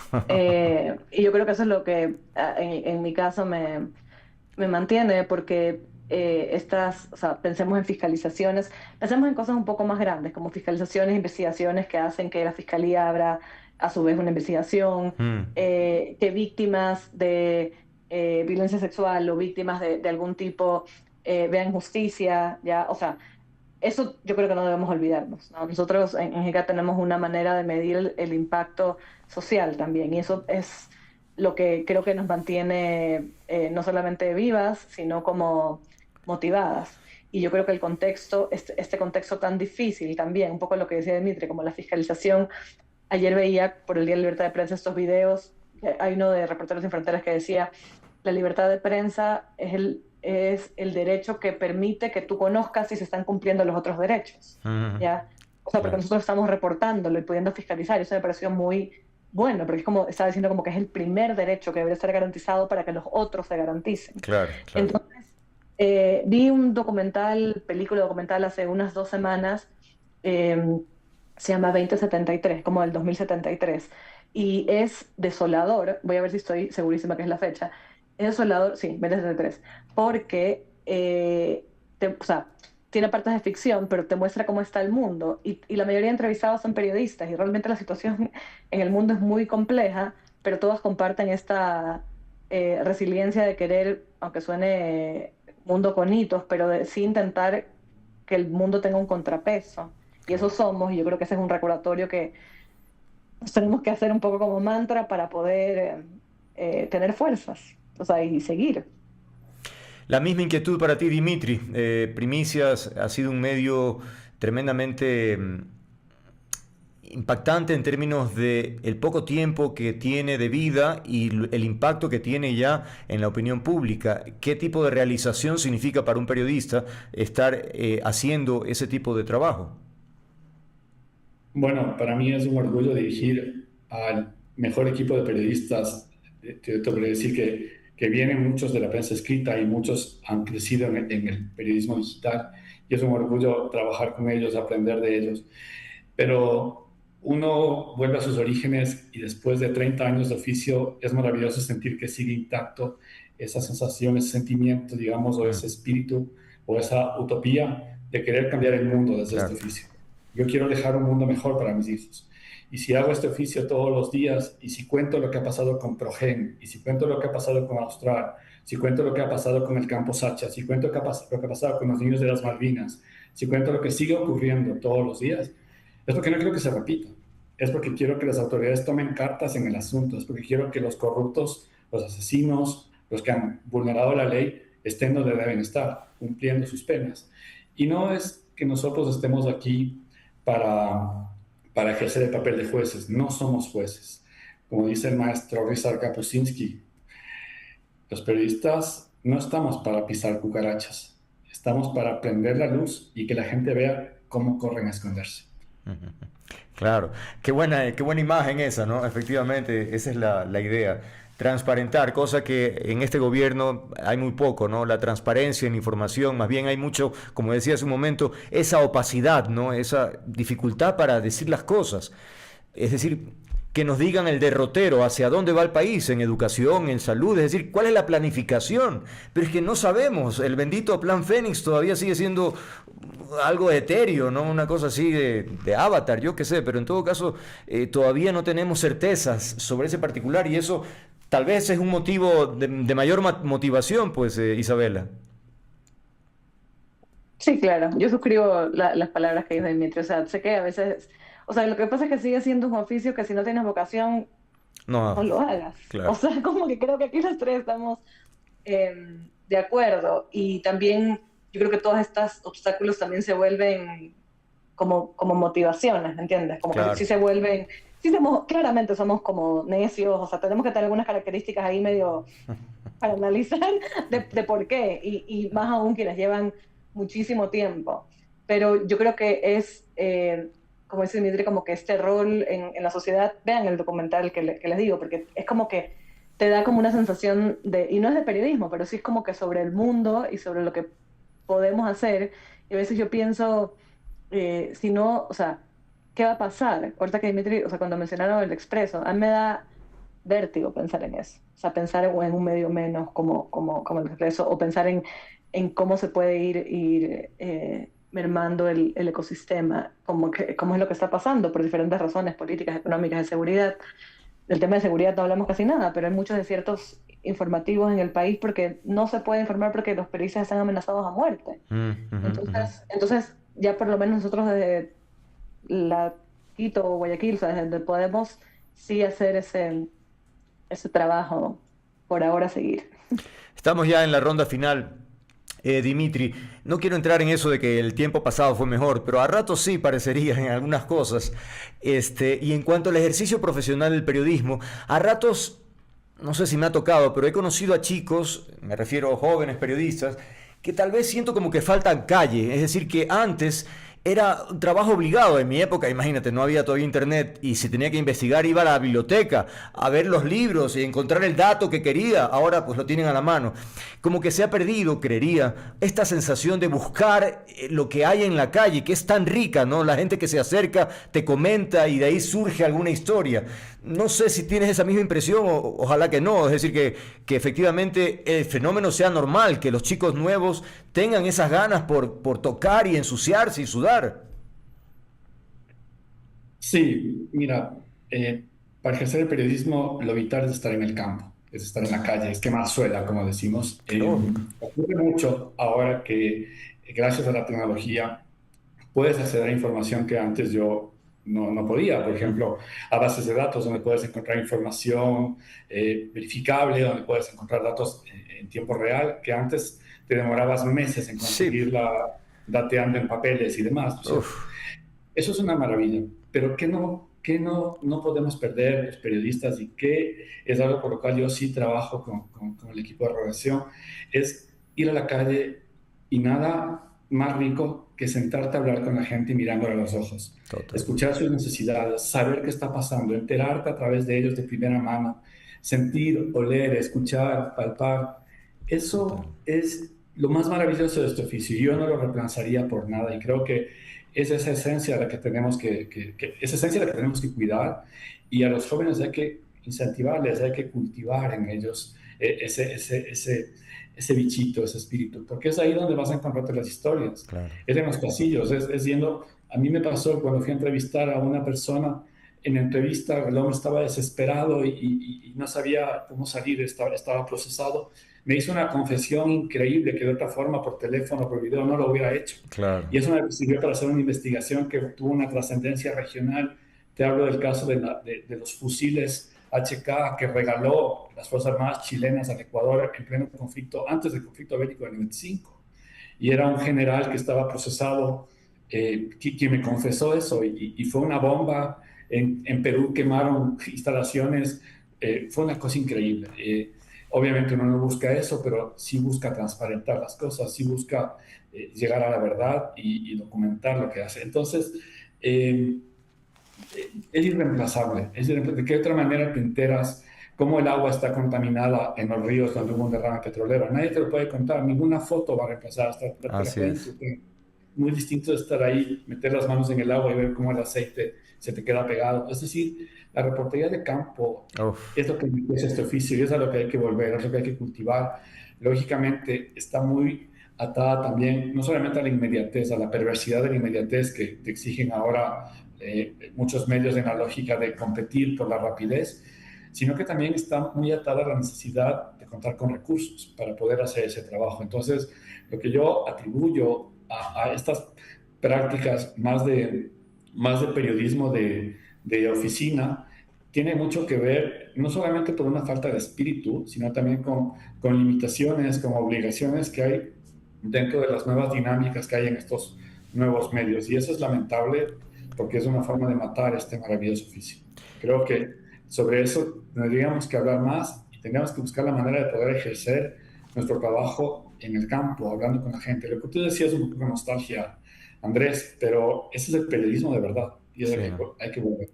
Y yo creo que eso es lo que en mi caso me mantiene, porque o sea, pensemos en fiscalizaciones, pensemos en cosas un poco más grandes, como fiscalizaciones, investigaciones que hacen que la fiscalía abra a su vez una investigación, Mm, que víctimas de violencia sexual o víctimas de algún tipo vean justicia, ¿ya? O sea, eso yo creo que no debemos olvidarnos, ¿no? Nosotros en GICA tenemos una manera de medir el impacto social también, y eso es lo que creo que nos mantiene no solamente vivas, sino como motivadas. Y yo creo que el contexto, este contexto tan difícil también, un poco lo que decía Dimitri, como la fiscalización. Ayer veía por el Día de la Libertad de Prensa estos videos, hay uno de Reporteros Sin Fronteras que decía, la libertad de prensa es el derecho que permite que tú conozcas si se están cumpliendo los otros derechos, ¿ya? O sea, porque Claro, nosotros estamos reportándolo y pudiendo fiscalizar, y eso me pareció muy bueno, porque es como, estaba diciendo como que es el primer derecho que debe ser garantizado para que los otros se garanticen. claro, claro. Entonces, vi un película documental hace unas 2 semanas, eh, se llama 2073, como del 2073, y es desolador, voy a ver si estoy segurísima que es la fecha, es desolador, sí, 2073, porque, o sea, tiene partes de ficción, pero te muestra cómo está el mundo, y la mayoría de entrevistados son periodistas, y realmente la situación en el mundo es muy compleja, pero todos comparten esta resiliencia de querer, aunque suene mundo con hitos, pero sí intentar que el mundo tenga un contrapeso. Y eso somos, y yo creo que ese es un recordatorio que nos tenemos que hacer un poco como mantra para poder tener fuerzas, o sea, y seguir. La misma inquietud para ti, Dimitri. Primicias ha sido un medio tremendamente impactante en términos de el poco tiempo que tiene de vida y el impacto que tiene ya en la opinión pública. ¿Qué tipo de realización significa para un periodista estar haciendo ese tipo de trabajo? Bueno, para mí es un orgullo dirigir al mejor equipo de periodistas. Te podría decir que vienen muchos de la prensa escrita y muchos han crecido en el periodismo digital, y es un orgullo trabajar con ellos, aprender de ellos. Pero uno vuelve a sus orígenes y después de 30 años de oficio es maravilloso sentir que sigue intacto esa sensación, ese sentimiento, digamos, o ese espíritu o esa utopía de querer cambiar el mundo desde este Claro. oficio. Yo quiero dejar un mundo mejor para mis hijos. Y si hago este oficio todos los días, y si cuento lo que ha pasado con Progen, y si cuento lo que ha pasado con Austral, si cuento lo que ha pasado con el Campo Sacha, si cuento lo que ha pasado con los niños de las Malvinas, si cuento lo que sigue ocurriendo todos los días, es porque no quiero que se repita. Es porque quiero que las autoridades tomen cartas en el asunto. Es porque quiero que los corruptos, los asesinos, los que han vulnerado la ley, estén donde deben estar, cumpliendo sus penas. Y no es que nosotros estemos aquí para ejercer el papel de jueces. No somos jueces. Como dice el maestro Ryszard Kapuscinski, los periodistas no estamos para pisar cucarachas. Estamos para prender la luz y que la gente vea cómo corren a esconderse. Claro, qué buena imagen esa, ¿no? Efectivamente, esa es la idea. Transparentar, cosa que en este gobierno hay muy poco, ¿no? La transparencia en información, más bien hay mucho, como decía hace un momento, esa opacidad, ¿no? Esa dificultad para decir las cosas. Es decir, que nos digan el derrotero, hacia dónde va el país, en educación, en salud, es decir, cuál es la planificación. Pero es que no sabemos, el bendito Plan Fénix todavía sigue siendo algo etéreo, ¿no? Una cosa así de Avatar, yo qué sé, pero en todo caso todavía no tenemos certezas sobre ese particular, y eso tal vez es un motivo de mayor motivación, pues, Isabela. Sí, claro, yo suscribo las palabras que dijo Dimitri, o sea, sé que a veces, o sea, lo que pasa es que sigue siendo un oficio que si no tienes vocación, no No, lo hagas. O claro. sea, como que creo que aquí los tres estamos de acuerdo, y también yo creo que todos estos obstáculos también se vuelven como motivaciones, ¿me entiendes? Como que sí Claro. se vuelven, sí somos, claramente somos como necios, o sea, tenemos que tener algunas características ahí medio para analizar de por qué, y más aún quienes llevan muchísimo tiempo. Pero yo creo que es, como dice Dimitri, como que este rol en la sociedad, vean el documental que les digo, porque es como que te da como una sensación de, y no es de periodismo, pero sí es como que sobre el mundo y sobre lo que podemos hacer. Y a veces yo pienso, si no, o sea, ¿qué va a pasar? Ahorita que Dimitri, o sea, cuando mencionaron el Expreso, a mí me da vértigo pensar en eso. O sea, pensar en un medio menos como el Expreso, o pensar en cómo se puede ir mermando el ecosistema, cómo es lo que está pasando por diferentes razones políticas, económicas, de seguridad. Del tema de seguridad no hablamos casi nada, pero hay muchos desiertos informativos en el país porque no se puede informar porque los periodistas están amenazados a muerte. Mm, ujú, ujú. Entonces ya por lo menos nosotros desde la Quito o Guayaquil, o sea, desde donde podemos sí hacer ese trabajo, por ahora seguir. Estamos ya en la ronda final. Dimitri, no quiero entrar en eso de que el tiempo pasado fue mejor, pero a ratos sí parecería en algunas cosas. Y en cuanto al ejercicio profesional del periodismo, a ratos, no sé si me ha tocado, pero he conocido a chicos, me refiero a jóvenes periodistas, que tal vez siento como que faltan calle, es decir, que antes era un trabajo obligado. En mi época, imagínate, no había todavía internet y si tenía que investigar iba a la biblioteca a ver los libros y encontrar el dato que quería. Ahora pues lo tienen a la mano. Como que se ha perdido, creería, esta sensación de buscar lo que hay en la calle, que es tan rica, ¿no? La gente que se acerca, te comenta y de ahí surge alguna historia. No sé si tienes esa misma impresión, ojalá que no. Es decir, que efectivamente el fenómeno sea normal, que los chicos nuevos tengan esas ganas por tocar y ensuciarse y sudar. Sí, mira, para ejercer el periodismo lo vital es estar en el campo, es estar en la calle, es quemar suela, como decimos. Lógico. Ocurre mucho ahora que gracias a la tecnología puedes acceder a información que antes yo no podía. Por ejemplo, a bases de datos donde puedes encontrar información verificable, donde puedes encontrar datos en tiempo real, que antes te demorabas meses en Sí. conseguirla dateando en papeles y demás, ¿no es cierto? Uf, Eso es una maravilla, pero no podemos perder los periodistas y que es algo por lo cual yo sí trabajo con el equipo de redacción, es ir a la calle y nada más rico que sentarte a hablar con la gente mirándole a los ojos, total. escuchar sus necesidades, saber qué está pasando, enterarte a través de ellos de primera mano, sentir, oler, escuchar, palpar. Total. Eso es lo más maravilloso de este oficio. Yo no lo reemplazaría por nada y creo que es esa esencia la que tenemos esa esencia la que tenemos que cuidar y a los jóvenes hay que incentivarles, hay que cultivar en ellos ese bichito, ese espíritu, porque es ahí donde vas a encontrarte las historias. Claro. Es en los pasillos, es yendo. A mí me pasó cuando fui a entrevistar a una persona. En la entrevista el hombre estaba desesperado y no sabía cómo salir, estaba procesado. Me hizo una confesión increíble que de otra forma, por teléfono, por video, no lo hubiera hecho. Claro. Y eso me sirvió para hacer una investigación que tuvo una trascendencia regional. Te hablo del caso de los fusiles HK que regaló las Fuerzas Armadas chilenas al Ecuador en pleno conflicto, antes del conflicto bélico del 95. Y era un general que estaba procesado, quien me confesó eso, y fue una bomba. En Perú quemaron instalaciones, fue una cosa increíble. Obviamente uno no busca eso, pero sí busca transparentar las cosas, sí busca llegar a la verdad y documentar lo que hace. Entonces, eh, es irreemplazable. ¿De qué otra manera te enteras cómo el agua está contaminada en los ríos donde hubo un derrame petrolero? Nadie te lo puede contar, ninguna foto va a reemplazar, hasta te la Así pueden es. suplir. Muy distinto de estar ahí, meter las manos en el agua y ver cómo el aceite se te queda pegado. Es decir, la reportería de campo Uf, es lo que es este oficio y es a lo que hay que volver, es lo que hay que cultivar. Lógicamente está muy atada también, no solamente a la inmediatez, a la perversidad de la inmediatez que te exigen ahora muchos medios en la lógica de competir por la rapidez, sino que también está muy atada a la necesidad de contar con recursos para poder hacer ese trabajo. Entonces, lo que yo atribuyo a estas prácticas más de periodismo de oficina tiene mucho que ver, no solamente por una falta de espíritu, sino también con limitaciones, con obligaciones que hay dentro de las nuevas dinámicas que hay en estos nuevos medios. Y eso es lamentable porque es una forma de matar este maravilloso oficio. Creo que sobre eso tendríamos que hablar más y tendríamos que buscar la manera de poder ejercer nuestro trabajo en el campo, hablando con la gente. Lo que tú decías es un poco de nostalgia, Andrés, pero ese es el periodismo de verdad y es el sí, que ¿no? hay que volver.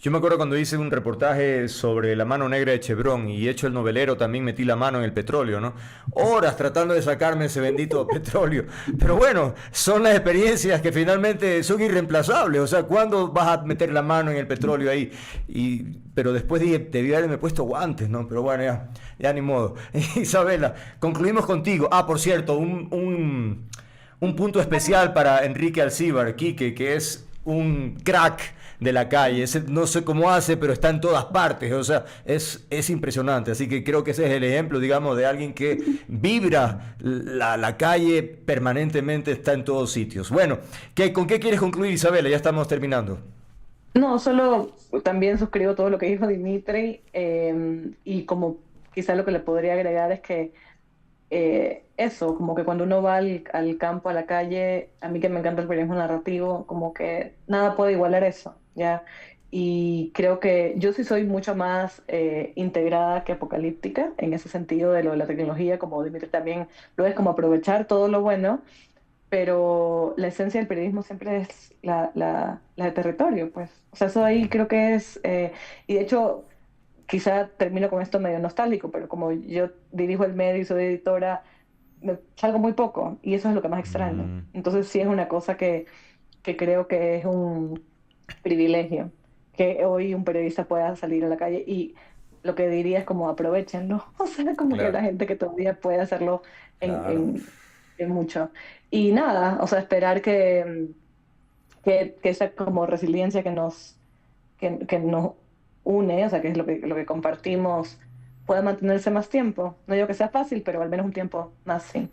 Yo me acuerdo cuando hice un reportaje sobre la mano negra de Chevron y hecho el novelero también metí la mano en el petróleo, ¿no? Horas tratando de sacarme ese bendito petróleo. Pero bueno, son las experiencias que finalmente son irreemplazables. O sea, ¿cuándo vas a meter la mano en el petróleo ahí? Pero después dije, debí haberme puesto guantes, ¿no? Pero bueno, ya ni modo. Isabela, concluimos contigo. Ah, por cierto, un punto especial para Enrique Alcíbar, Quique, que es un crack de la calle. No sé cómo hace, pero está en todas partes. O sea, es impresionante. Así que creo que ese es el ejemplo, digamos, de alguien que vibra la calle permanentemente, está en todos sitios. Bueno, ¿con qué quieres concluir, Isabela? Ya estamos terminando. No, solo también suscribo todo lo que dijo Dimitri, y como quizá lo que le podría agregar es que eso, como que cuando uno va al campo, a la calle, a mí que me encanta el periodismo narrativo, como que nada puede igualar eso, ¿ya? Y creo que yo sí soy mucho más integrada que apocalíptica en ese sentido de lo de la tecnología, como Dimitri también lo es, como aprovechar todo lo bueno, pero la esencia del periodismo siempre es la de territorio, pues. O sea, eso ahí creo que es, y de hecho, quizá termino con esto medio nostálgico, pero como yo dirijo el medio y soy editora, salgo muy poco y eso es lo que más extraño. Mm, Entonces sí es una cosa que creo que es un privilegio, que hoy un periodista pueda salir a la calle y lo que diría es como aprovechenlo, o sea, como que claro, la gente que todavía puede hacerlo en, claro. en, en mucho. Y nada, o sea, esperar que esa como resiliencia que nos une, o sea, que es lo que compartimos, pueda mantenerse más tiempo. No digo que sea fácil, pero al menos un tiempo más, sí.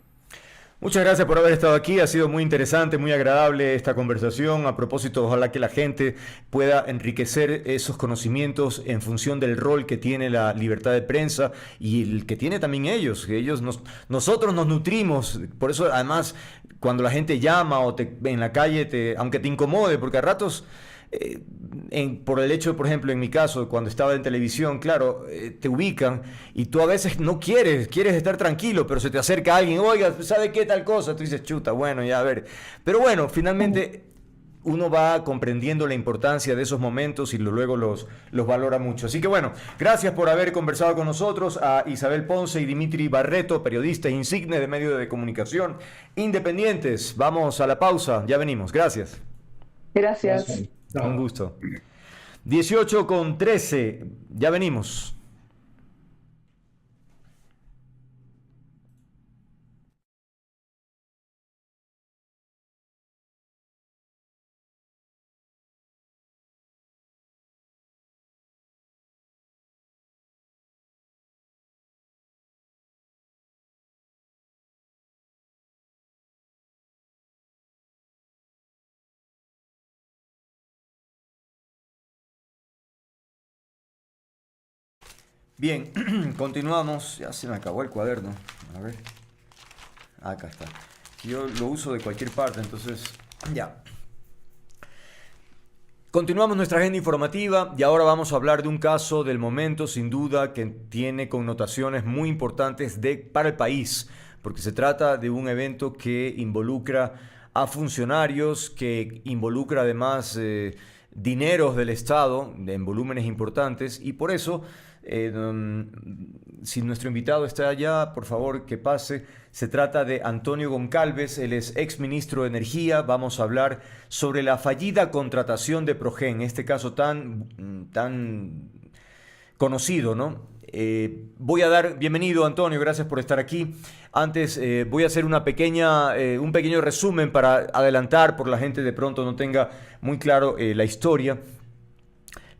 Muchas gracias por haber estado aquí. Ha sido muy interesante, muy agradable esta conversación. A propósito, ojalá que la gente pueda enriquecer esos conocimientos en función del rol que tiene la libertad de prensa y el que tiene también ellos. Que nosotros nos nutrimos. Por eso, además, cuando la gente llama o en la calle, aunque te incomode, porque a ratos por el hecho, por ejemplo, en mi caso, cuando estaba en televisión, claro, te ubican y tú a veces no quieres estar tranquilo, pero se te acerca alguien, oiga, ¿sabe qué tal cosa? Tú dices, chuta, bueno, ya a ver. Pero bueno, finalmente uno va comprendiendo la importancia de esos momentos y luego los valora mucho. Así que bueno, gracias por haber conversado con nosotros, a Isabel Ponce y Dimitri Barreto, periodistas insignes de medios de comunicación independientes. Vamos a la pausa, ya venimos. Gracias. Gracias. Un gusto. 18:13, ya venimos. Bien, continuamos. Ya se me acabó el cuaderno. A ver. Acá está. Yo lo uso de cualquier parte, entonces ya. Continuamos nuestra agenda informativa y ahora vamos a hablar de un caso del momento, sin duda, que tiene connotaciones muy importantes para el país, porque se trata de un evento que involucra a funcionarios, que involucra además dineros del Estado en volúmenes importantes y por eso, si nuestro invitado está allá, por favor que pase. Se trata de Antonio Goncalves, él es exministro de Energía. Vamos a hablar sobre la fallida contratación de Progen, este caso tan conocido, ¿no? Voy a dar bienvenido, Antonio, gracias por estar aquí. Antes voy a hacer un pequeño resumen para adelantar, por la gente de pronto no tenga muy claro la historia.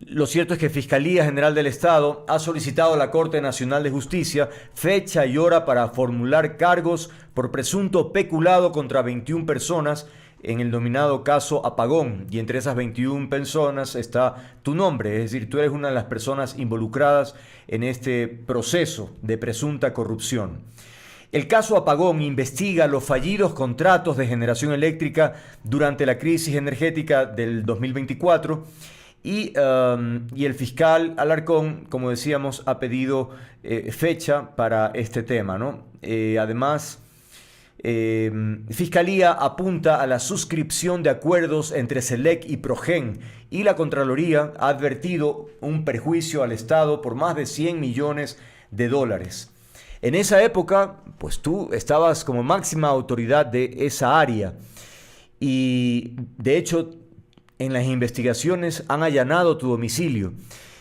Lo cierto es que Fiscalía General del Estado ha solicitado a la Corte Nacional de Justicia fecha y hora para formular cargos por presunto peculado contra 21 personas en el denominado caso Apagón. Y entre esas 21 personas está tu nombre, es decir, tú eres una de las personas involucradas en este proceso de presunta corrupción. El caso Apagón investiga los fallidos contratos de generación eléctrica durante la crisis energética del 2024. Y el fiscal Alarcón, como decíamos, ha pedido fecha para este tema, ¿no? Además, Fiscalía apunta a la suscripción de acuerdos entre SELEC y Progen y la Contraloría ha advertido un perjuicio al Estado por más de 100 millones de dólares. En esa época, pues tú estabas como máxima autoridad de esa área y de hecho en las investigaciones han allanado tu domicilio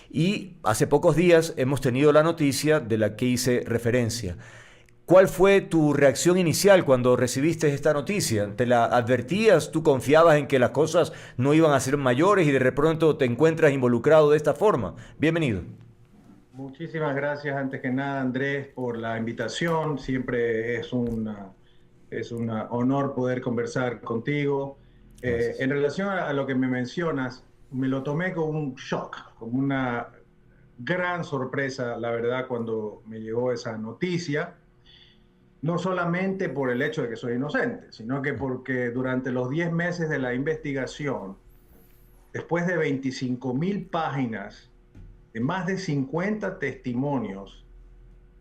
y hace pocos días hemos tenido la noticia de la que hice referencia. ¿Cuál fue tu reacción inicial cuando recibiste esta noticia? ¿Te la advertías? ¿Tú confiabas en que las cosas no iban a ser mayores y de pronto te encuentras involucrado de esta forma? Bienvenido. Muchísimas gracias, antes que nada, Andrés, por la invitación. Siempre es un honor poder conversar contigo. En relación a lo que me mencionas, me lo tomé como un shock, como una gran sorpresa, la verdad, cuando me llegó esa noticia. No solamente por el hecho de que soy inocente, sino que porque durante los 10 meses de la investigación, después de 25.000 páginas, de más de 50 testimonios,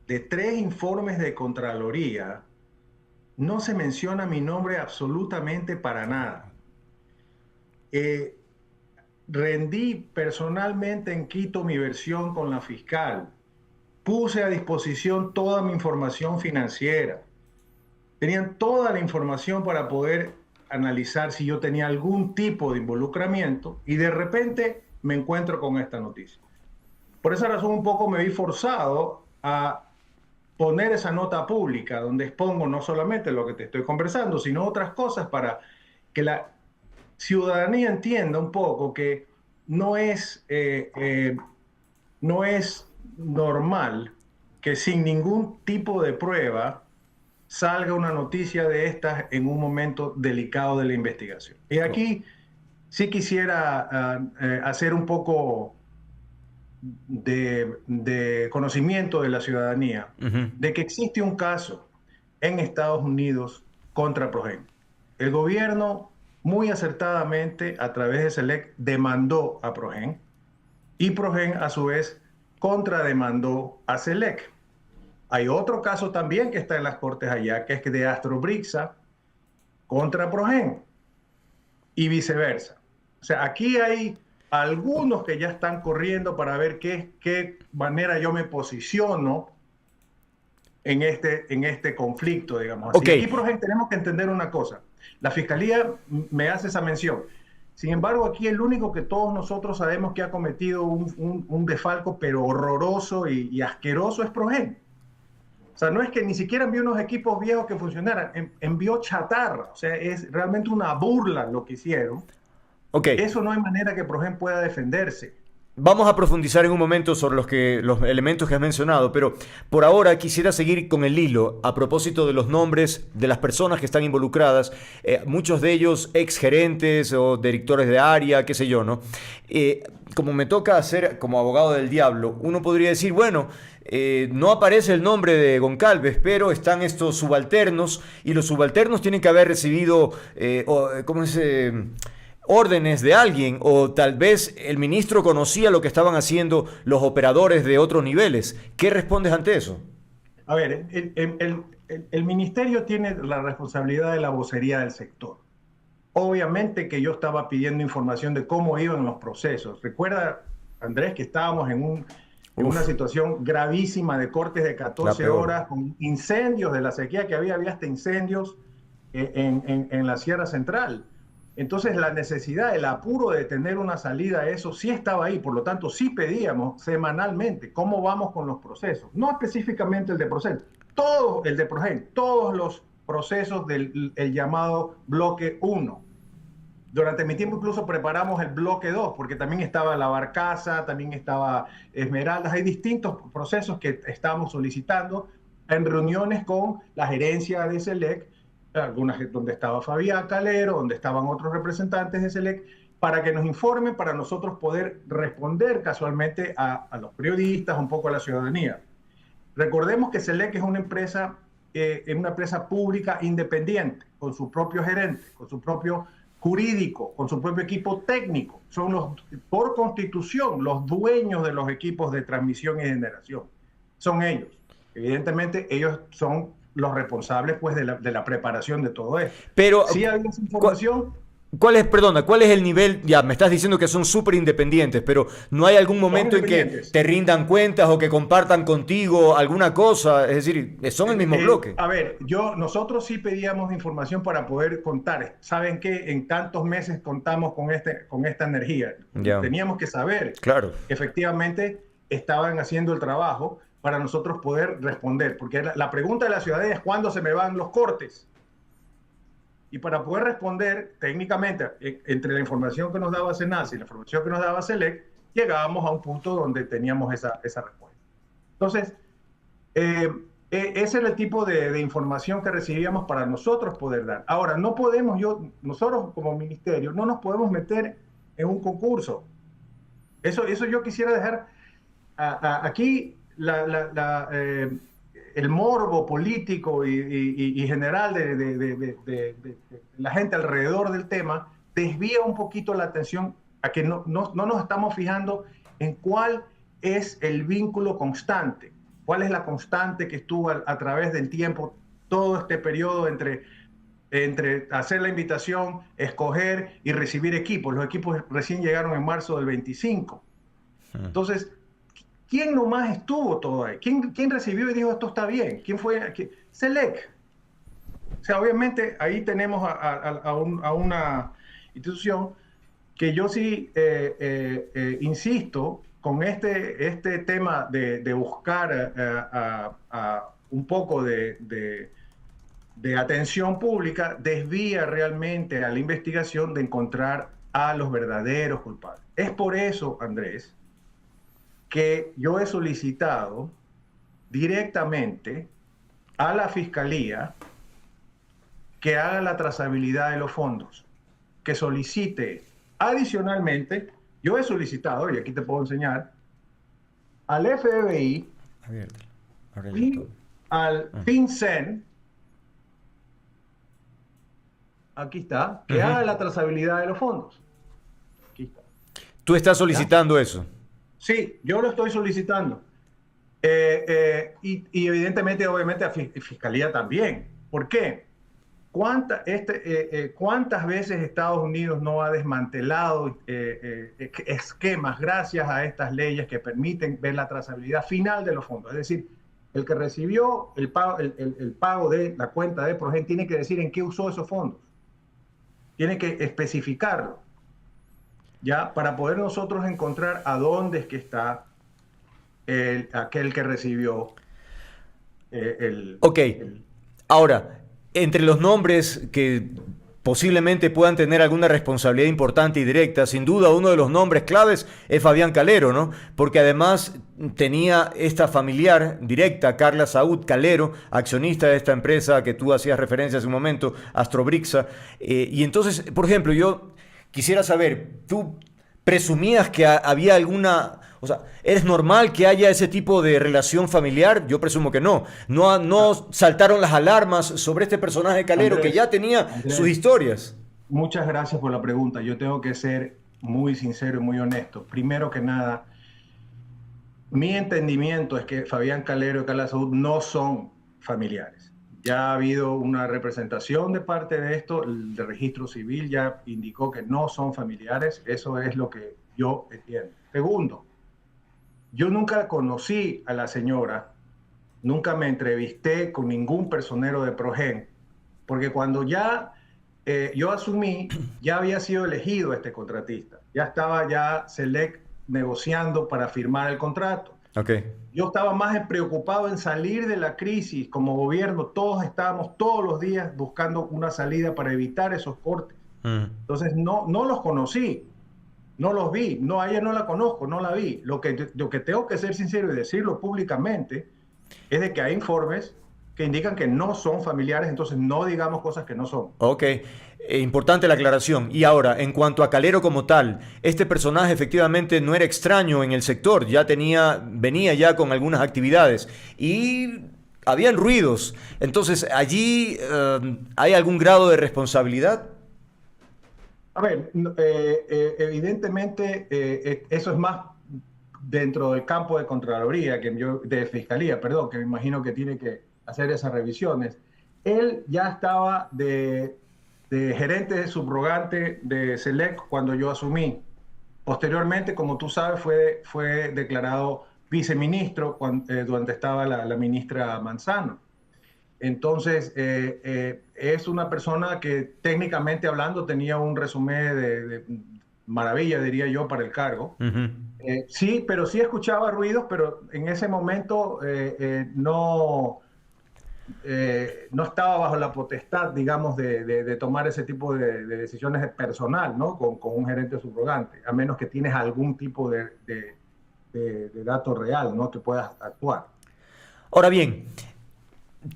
de 3 informes de Contraloría, no se menciona mi nombre absolutamente para nada. Rendí personalmente en Quito mi versión con la fiscal. Puse a disposición toda mi información financiera. Tenían toda la información para poder analizar si yo tenía algún tipo de involucramiento y de repente me encuentro con esta noticia. Por esa razón un poco me vi forzado a poner esa nota pública donde expongo no solamente lo que te estoy conversando, sino otras cosas para que la ciudadanía entienda un poco que no es normal que sin ningún tipo de prueba salga una noticia de estas en un momento delicado de la investigación. Y aquí sí quisiera hacer un poco de conocimiento de la ciudadanía de que existe un caso en Estados Unidos contra Progen. El gobierno muy acertadamente a través de SELEC demandó a Progen y Progen a su vez contrademandó a SELEC. Hay otro caso también que está en las cortes allá, que es de Astrobrixa contra Progen y viceversa. O sea, aquí hay algunos que ya están corriendo para ver qué manera yo me posiciono en este conflicto, digamos. Okay. Así. Y Progen tenemos que entender una cosa. La Fiscalía me hace esa mención. Sin embargo, aquí el único que todos nosotros sabemos que ha cometido un desfalco, pero horroroso y asqueroso, es Progen. O sea, no es que ni siquiera envió unos equipos viejos que funcionaran, envió chatarra. O sea, es realmente una burla lo que hicieron. Okay. Eso no hay manera que Progen pueda defenderse. Vamos a profundizar en un momento sobre los elementos que has mencionado, pero por ahora quisiera seguir con el hilo a propósito de los nombres de las personas que están involucradas, muchos de ellos exgerentes o directores de área, qué sé yo, ¿no? Como me toca hacer como abogado del diablo, uno podría decir, bueno, no aparece el nombre de Goncalves, pero están estos subalternos y los subalternos tienen que haber recibido, ¿cómo se órdenes de alguien, o tal vez el ministro conocía lo que estaban haciendo los operadores de otros niveles. ¿Qué respondes ante eso? A ver, el ministerio tiene la responsabilidad de la vocería del sector. Obviamente que yo estaba pidiendo información de cómo iban los procesos. Recuerda, Andrés, que estábamos en una situación gravísima de cortes de 14 horas, con incendios de la sequía que había hasta incendios en la Sierra Central. Entonces la necesidad, el apuro de tener una salida a eso sí estaba ahí, por lo tanto sí pedíamos semanalmente cómo vamos con los procesos, no específicamente el de Progen, todo el de Progen, todos los procesos del llamado bloque 1. Durante mi tiempo incluso preparamos el bloque 2, porque también estaba la Barcaza, también estaba Esmeraldas, hay distintos procesos que estamos solicitando en reuniones con la gerencia de SELEC, algunas donde estaba Fabián Calero, donde estaban otros representantes de SELEC, para que nos informen, para nosotros poder responder casualmente a los periodistas, un poco a la ciudadanía. Recordemos que SELEC es una empresa pública independiente, con su propio gerente, con su propio jurídico, con su propio equipo técnico. Son por constitución, los dueños de los equipos de transmisión y generación. Son ellos. Evidentemente, ellos son los responsables pues de la preparación de todo esto. Pero sí había esa información. ¿Cuál es el nivel? Ya me estás diciendo que son súper independientes, pero ¿no hay algún momento en que te rindan cuentas o que compartan contigo alguna cosa? Es decir, son el mismo bloque. A ver, nosotros sí pedíamos información para poder contar. ¿Saben qué? En tantos meses contamos con esta energía. Ya. Teníamos que saber Claro. que efectivamente estaban haciendo el trabajo para nosotros poder responder. Porque la pregunta de la ciudadanía es ¿cuándo se me van los cortes? Y para poder responder técnicamente, entre la información que nos daba SENASA y la información que nos daba SELEC, llegábamos a un punto donde teníamos esa respuesta. Entonces, ese era el tipo de información que recibíamos para nosotros poder dar. Ahora, no podemos, nosotros como ministerio, no nos podemos meter en un concurso. Eso yo quisiera dejar aquí el morbo político y general de la gente alrededor del tema desvía un poquito la atención a que no nos estamos fijando en cuál es el vínculo constante, cuál es la constante que estuvo a través del tiempo, todo este periodo entre hacer la invitación, escoger y recibir equipos. Los equipos recién llegaron en marzo del 25. Entonces, ¿quién nomás estuvo todo ahí? ¿Quién recibió y dijo esto está bien? ¿Quién fue? SELEC. O sea, obviamente ahí tenemos a una institución que yo sí insisto con este tema de buscar un poco de atención pública, desvía realmente a la investigación de encontrar a los verdaderos culpables. Es por eso, Andrés, que yo he solicitado directamente a la Fiscalía que haga la trazabilidad de los fondos, que solicite. Adicionalmente, yo he solicitado, y aquí te puedo enseñar, al FBI y al FinCEN, aquí está, que haga la trazabilidad de los fondos. Aquí está. ¿Tú estás solicitando eso? Sí, yo lo estoy solicitando. Y evidentemente, obviamente, a Fiscalía también. ¿Por qué? ¿Cuántas veces Estados Unidos no ha desmantelado esquemas gracias a estas leyes que permiten ver la trazabilidad final de los fondos? Es decir, el que recibió el pago de la cuenta de Progen tiene que decir en qué usó esos fondos. Tiene que especificarlo, ¿ya? Para poder nosotros encontrar a dónde es que está aquel que recibió Ahora, entre los nombres que posiblemente puedan tener alguna responsabilidad importante y directa, sin duda uno de los nombres claves es Fabián Calero, ¿no? Porque además tenía esta familiar directa, Carla Saúd Calero, accionista de esta empresa que tú hacías referencia hace un momento, Astrobrixa. Y entonces, por ejemplo, yo quisiera saber, ¿tú presumías que había alguna... O sea, ¿es normal que haya ese tipo de relación familiar? Yo presumo que no. No saltaron las alarmas sobre este personaje Calero, Andrés, que ya tenía sus historias. Muchas gracias por la pregunta. Yo tengo que ser muy sincero y muy honesto. Primero que nada, mi entendimiento es que Fabián Calero y Carla Saúd no son familiares. Ya ha habido una representación de parte de esto. El de registro civil ya indicó que no son familiares. Eso es lo que yo entiendo. Segundo, yo nunca conocí a la señora, nunca me entrevisté con ningún personero de Progen, porque cuando ya yo asumí, ya había sido elegido este contratista, ya estaba ya SELEC negociando para firmar el contrato. Okay. Yo estaba más preocupado en salir de la crisis como gobierno, todos estábamos todos los días buscando una salida para evitar esos cortes. Entonces no los conocí. No los vi, a ella no la conozco, no la vi. Lo que tengo que ser sincero y decirlo públicamente es de que hay informes que indican que no son familiares, entonces no digamos cosas que no son. Ok, importante la aclaración. Y ahora, en cuanto a Calero como tal, este personaje efectivamente no era extraño en el sector, venía ya con algunas actividades y habían ruidos. Entonces, allí ¿hay algún grado de responsabilidad? A ver, evidentemente eso es más dentro del campo de Contraloría, de Fiscalía, perdón, que me imagino que tiene que hacer esas revisiones. Él ya estaba de gerente subrogante de SELEC cuando yo asumí. Posteriormente, como tú sabes, fue declarado viceministro durante estaba la ministra Manzano. Entonces, es una persona que técnicamente hablando tenía un resumen de maravilla, diría yo, para el cargo. Sí, pero sí escuchaba ruidos, pero en ese momento no estaba bajo la potestad, digamos, de tomar ese tipo de decisiones personal, ¿no? Con un gerente subrogante, a menos que tienes algún tipo de dato real, ¿no? Que puedas actuar. Ahora bien,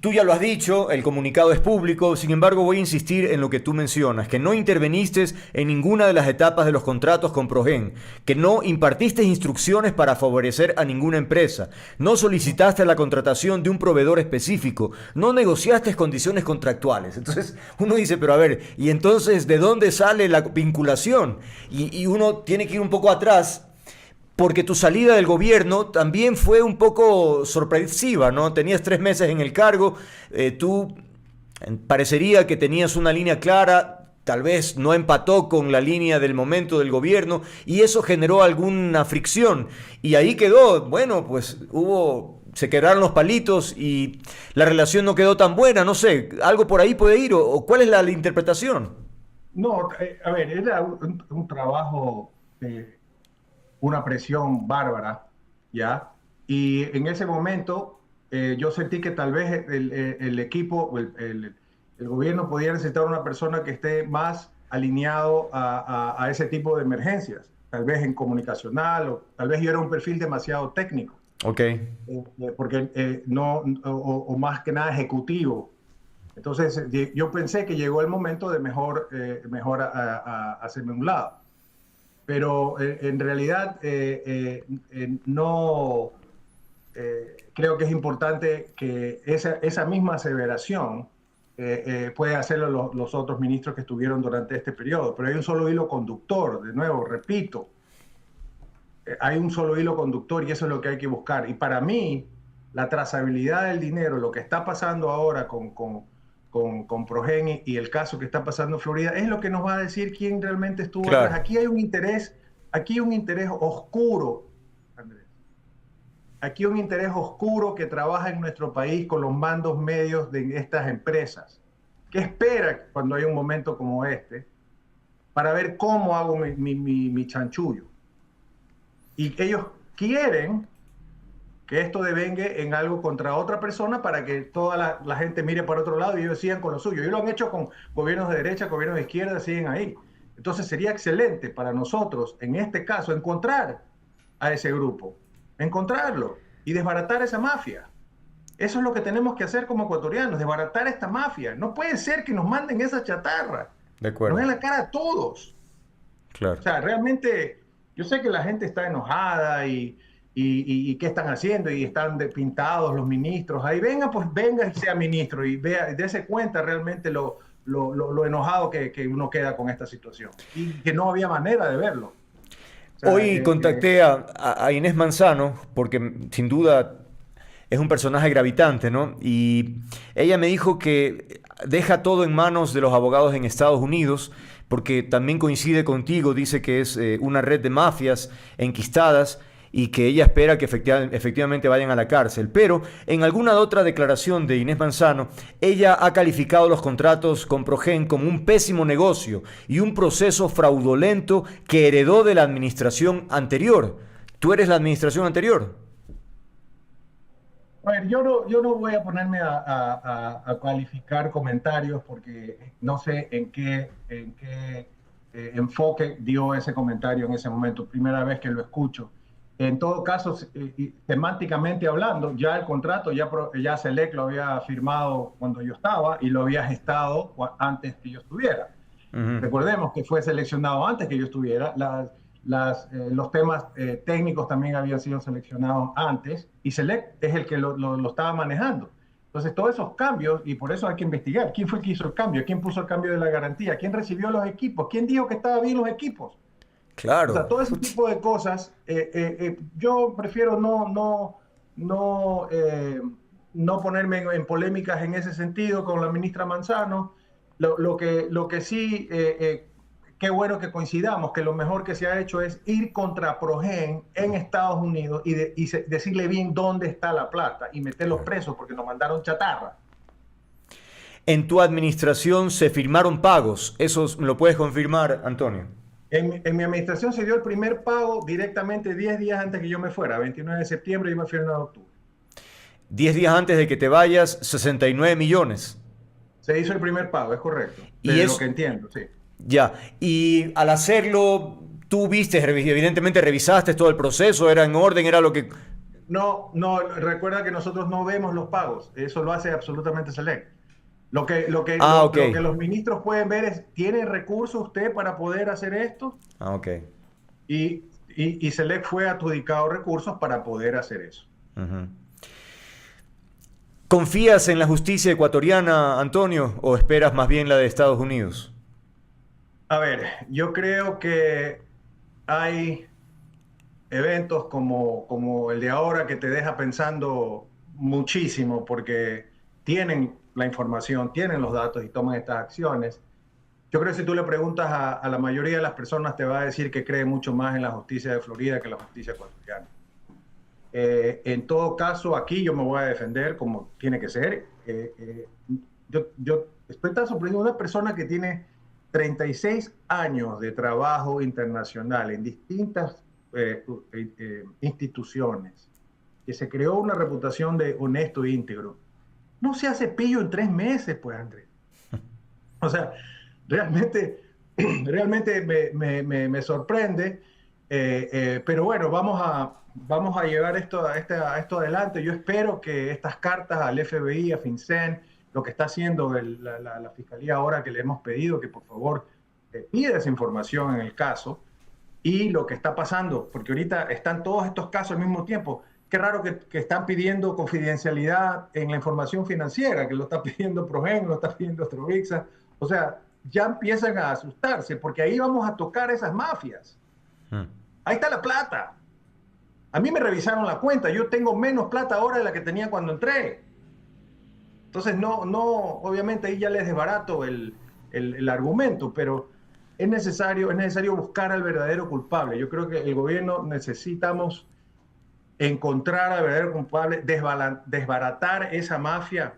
tú ya lo has dicho, el comunicado es público, sin embargo voy a insistir en lo que tú mencionas, que no interveniste en ninguna de las etapas de los contratos con Progen, que no impartiste instrucciones para favorecer a ninguna empresa, no solicitaste la contratación de un proveedor específico, no negociaste condiciones contractuales. Entonces uno dice, pero a ver, ¿y entonces de dónde sale la vinculación? Y uno tiene que ir un poco atrás, porque tu salida del gobierno también fue un poco sorpresiva, ¿no? Tenías 3 meses en el cargo, tú parecería que tenías una línea clara, tal vez no empató con la línea del momento del gobierno y eso generó alguna fricción. Y ahí quedó, bueno, pues se quedaron los palitos y la relación no quedó tan buena, no sé, algo por ahí puede ir, o ¿cuál es la interpretación? No, a ver, era un trabajo, una presión bárbara, ¿ya? Y en ese momento yo sentí que tal vez el equipo, el gobierno podía necesitar una persona que esté más alineado a ese tipo de emergencias, tal vez en comunicacional, o tal vez yo era un perfil demasiado técnico. Ok. Porque o más que nada ejecutivo. Entonces yo pensé que llegó el momento de mejor hacerme un lado. Pero en realidad no creo que es importante que esa misma aseveración puede hacerlo los otros ministros que estuvieron durante este periodo. Pero hay un solo hilo conductor, de nuevo, repito, hay un solo hilo conductor y eso es lo que hay que buscar. Y para mí, la trazabilidad del dinero, lo que está pasando ahora con Progen y el caso que está pasando en Florida, es lo que nos va a decir quién realmente estuvo Claro. atrás. Aquí hay un interés oscuro, Andrés. Aquí hay un interés oscuro que trabaja en nuestro país con los mandos medios de estas empresas, que espera cuando hay un momento como este para ver cómo hago mi chanchullo. Y ellos quieren que esto devengue en algo contra otra persona para que toda la gente mire para otro lado y ellos sigan con lo suyo. Y lo han hecho con gobiernos de derecha, gobiernos de izquierda, siguen ahí. Entonces sería excelente para nosotros, en este caso, encontrar a ese grupo, encontrarlo y desbaratar esa mafia. Eso es lo que tenemos que hacer como ecuatorianos, desbaratar esta mafia. No puede ser que nos manden esa chatarra. De acuerdo. Nos den la cara a todos. Claro. O sea, realmente, yo sé que la gente está enojada y qué están haciendo y están pintados los ministros. Ahí venga, pues venga y sea ministro y vea, dése cuenta realmente lo enojado que uno queda con esta situación y que no había manera de verlo. O sea, Hoy contacté a Inés Manzano porque sin duda es un personaje gravitante, ¿no? Y ella me dijo que deja todo en manos de los abogados en Estados Unidos porque también coincide contigo, dice que es una red de mafias enquistadas y que ella espera que efectivamente vayan a la cárcel. Pero en alguna otra declaración de Inés Manzano, ella ha calificado los contratos con Progen como un pésimo negocio y un proceso fraudulento que heredó de la administración anterior. ¿Tú eres la administración anterior? A ver, yo no voy a ponerme a calificar comentarios porque no sé en qué enfoque dio ese comentario en ese momento, primera vez que lo escucho. En todo caso, semánticamente hablando, ya el contrato, ya Selec lo había firmado cuando yo estaba y lo había gestado antes que yo estuviera. Recordemos que fue seleccionado antes que yo estuviera. Los temas técnicos también habían sido seleccionados antes y Selec es el que lo estaba manejando. Entonces, todos esos cambios, y por eso hay que investigar. ¿Quién fue el que hizo el cambio? ¿Quién puso el cambio de la garantía? ¿Quién recibió los equipos? ¿Quién dijo que estaban bien los equipos? Claro. O sea, todo ese tipo de cosas, yo prefiero no ponerme en polémicas en ese sentido con la ministra Manzano. Lo que sí, qué bueno que coincidamos, que lo mejor que se ha hecho es ir contra Progen en Estados Unidos y decirle bien dónde está la plata y meterlos presos porque nos mandaron chatarra. En tu administración se firmaron pagos. ¿Eso lo puedes confirmar, Antonio? En mi administración se dio el primer pago directamente 10 días antes que yo me fuera, 29 de septiembre, y me fui el 9 de octubre. 10 días antes de que te vayas, 69 millones. Se hizo el primer pago, es correcto. Y De es lo que entiendo, sí. ya. Y al hacerlo, tú viste, evidentemente revisaste todo el proceso, era en orden, era lo que... No, recuerda que nosotros no vemos los pagos, eso lo hace absolutamente Select. Lo que los ministros pueden ver es, ¿tiene recursos usted para poder hacer esto? Ok. Y Select fue adjudicado recursos para poder hacer eso. Uh-huh. ¿Confías en la justicia ecuatoriana, Antonio, o esperas más bien la de Estados Unidos? A ver, yo creo que hay eventos como el de ahora que te deja pensando muchísimo porque tienen la información, tienen los datos y toman estas acciones. Yo creo que si tú le preguntas a la mayoría de las personas te va a decir que cree mucho más en la justicia de Florida que en la justicia ecuatoriana. En todo caso, aquí yo me voy a defender como tiene que ser. Yo estoy tan sorprendido. Una persona que tiene 36 años de trabajo internacional en distintas instituciones, que se creó una reputación de honesto e íntegro, no se hace pillo en 3 meses, pues, Andrés. O sea, realmente me sorprende, pero bueno, vamos a llevar esto adelante. Yo espero que estas cartas al FBI, a FinCEN, lo que está haciendo la Fiscalía ahora que le hemos pedido que por favor pida esa información en el caso, y lo que está pasando, porque ahorita están todos estos casos al mismo tiempo. Qué raro que están pidiendo confidencialidad en la información financiera, que lo está pidiendo Progen, lo está pidiendo Astrovixa. O sea, ya empiezan a asustarse, porque ahí vamos a tocar esas mafias. Ahí está la plata. A mí me revisaron la cuenta, yo tengo menos plata ahora de la que tenía cuando entré. Entonces, obviamente ahí ya les desbarato el argumento, pero es necesario buscar al verdadero culpable. Yo creo que el gobierno necesitamos encontrar al verdadero culpable, desbaratar esa mafia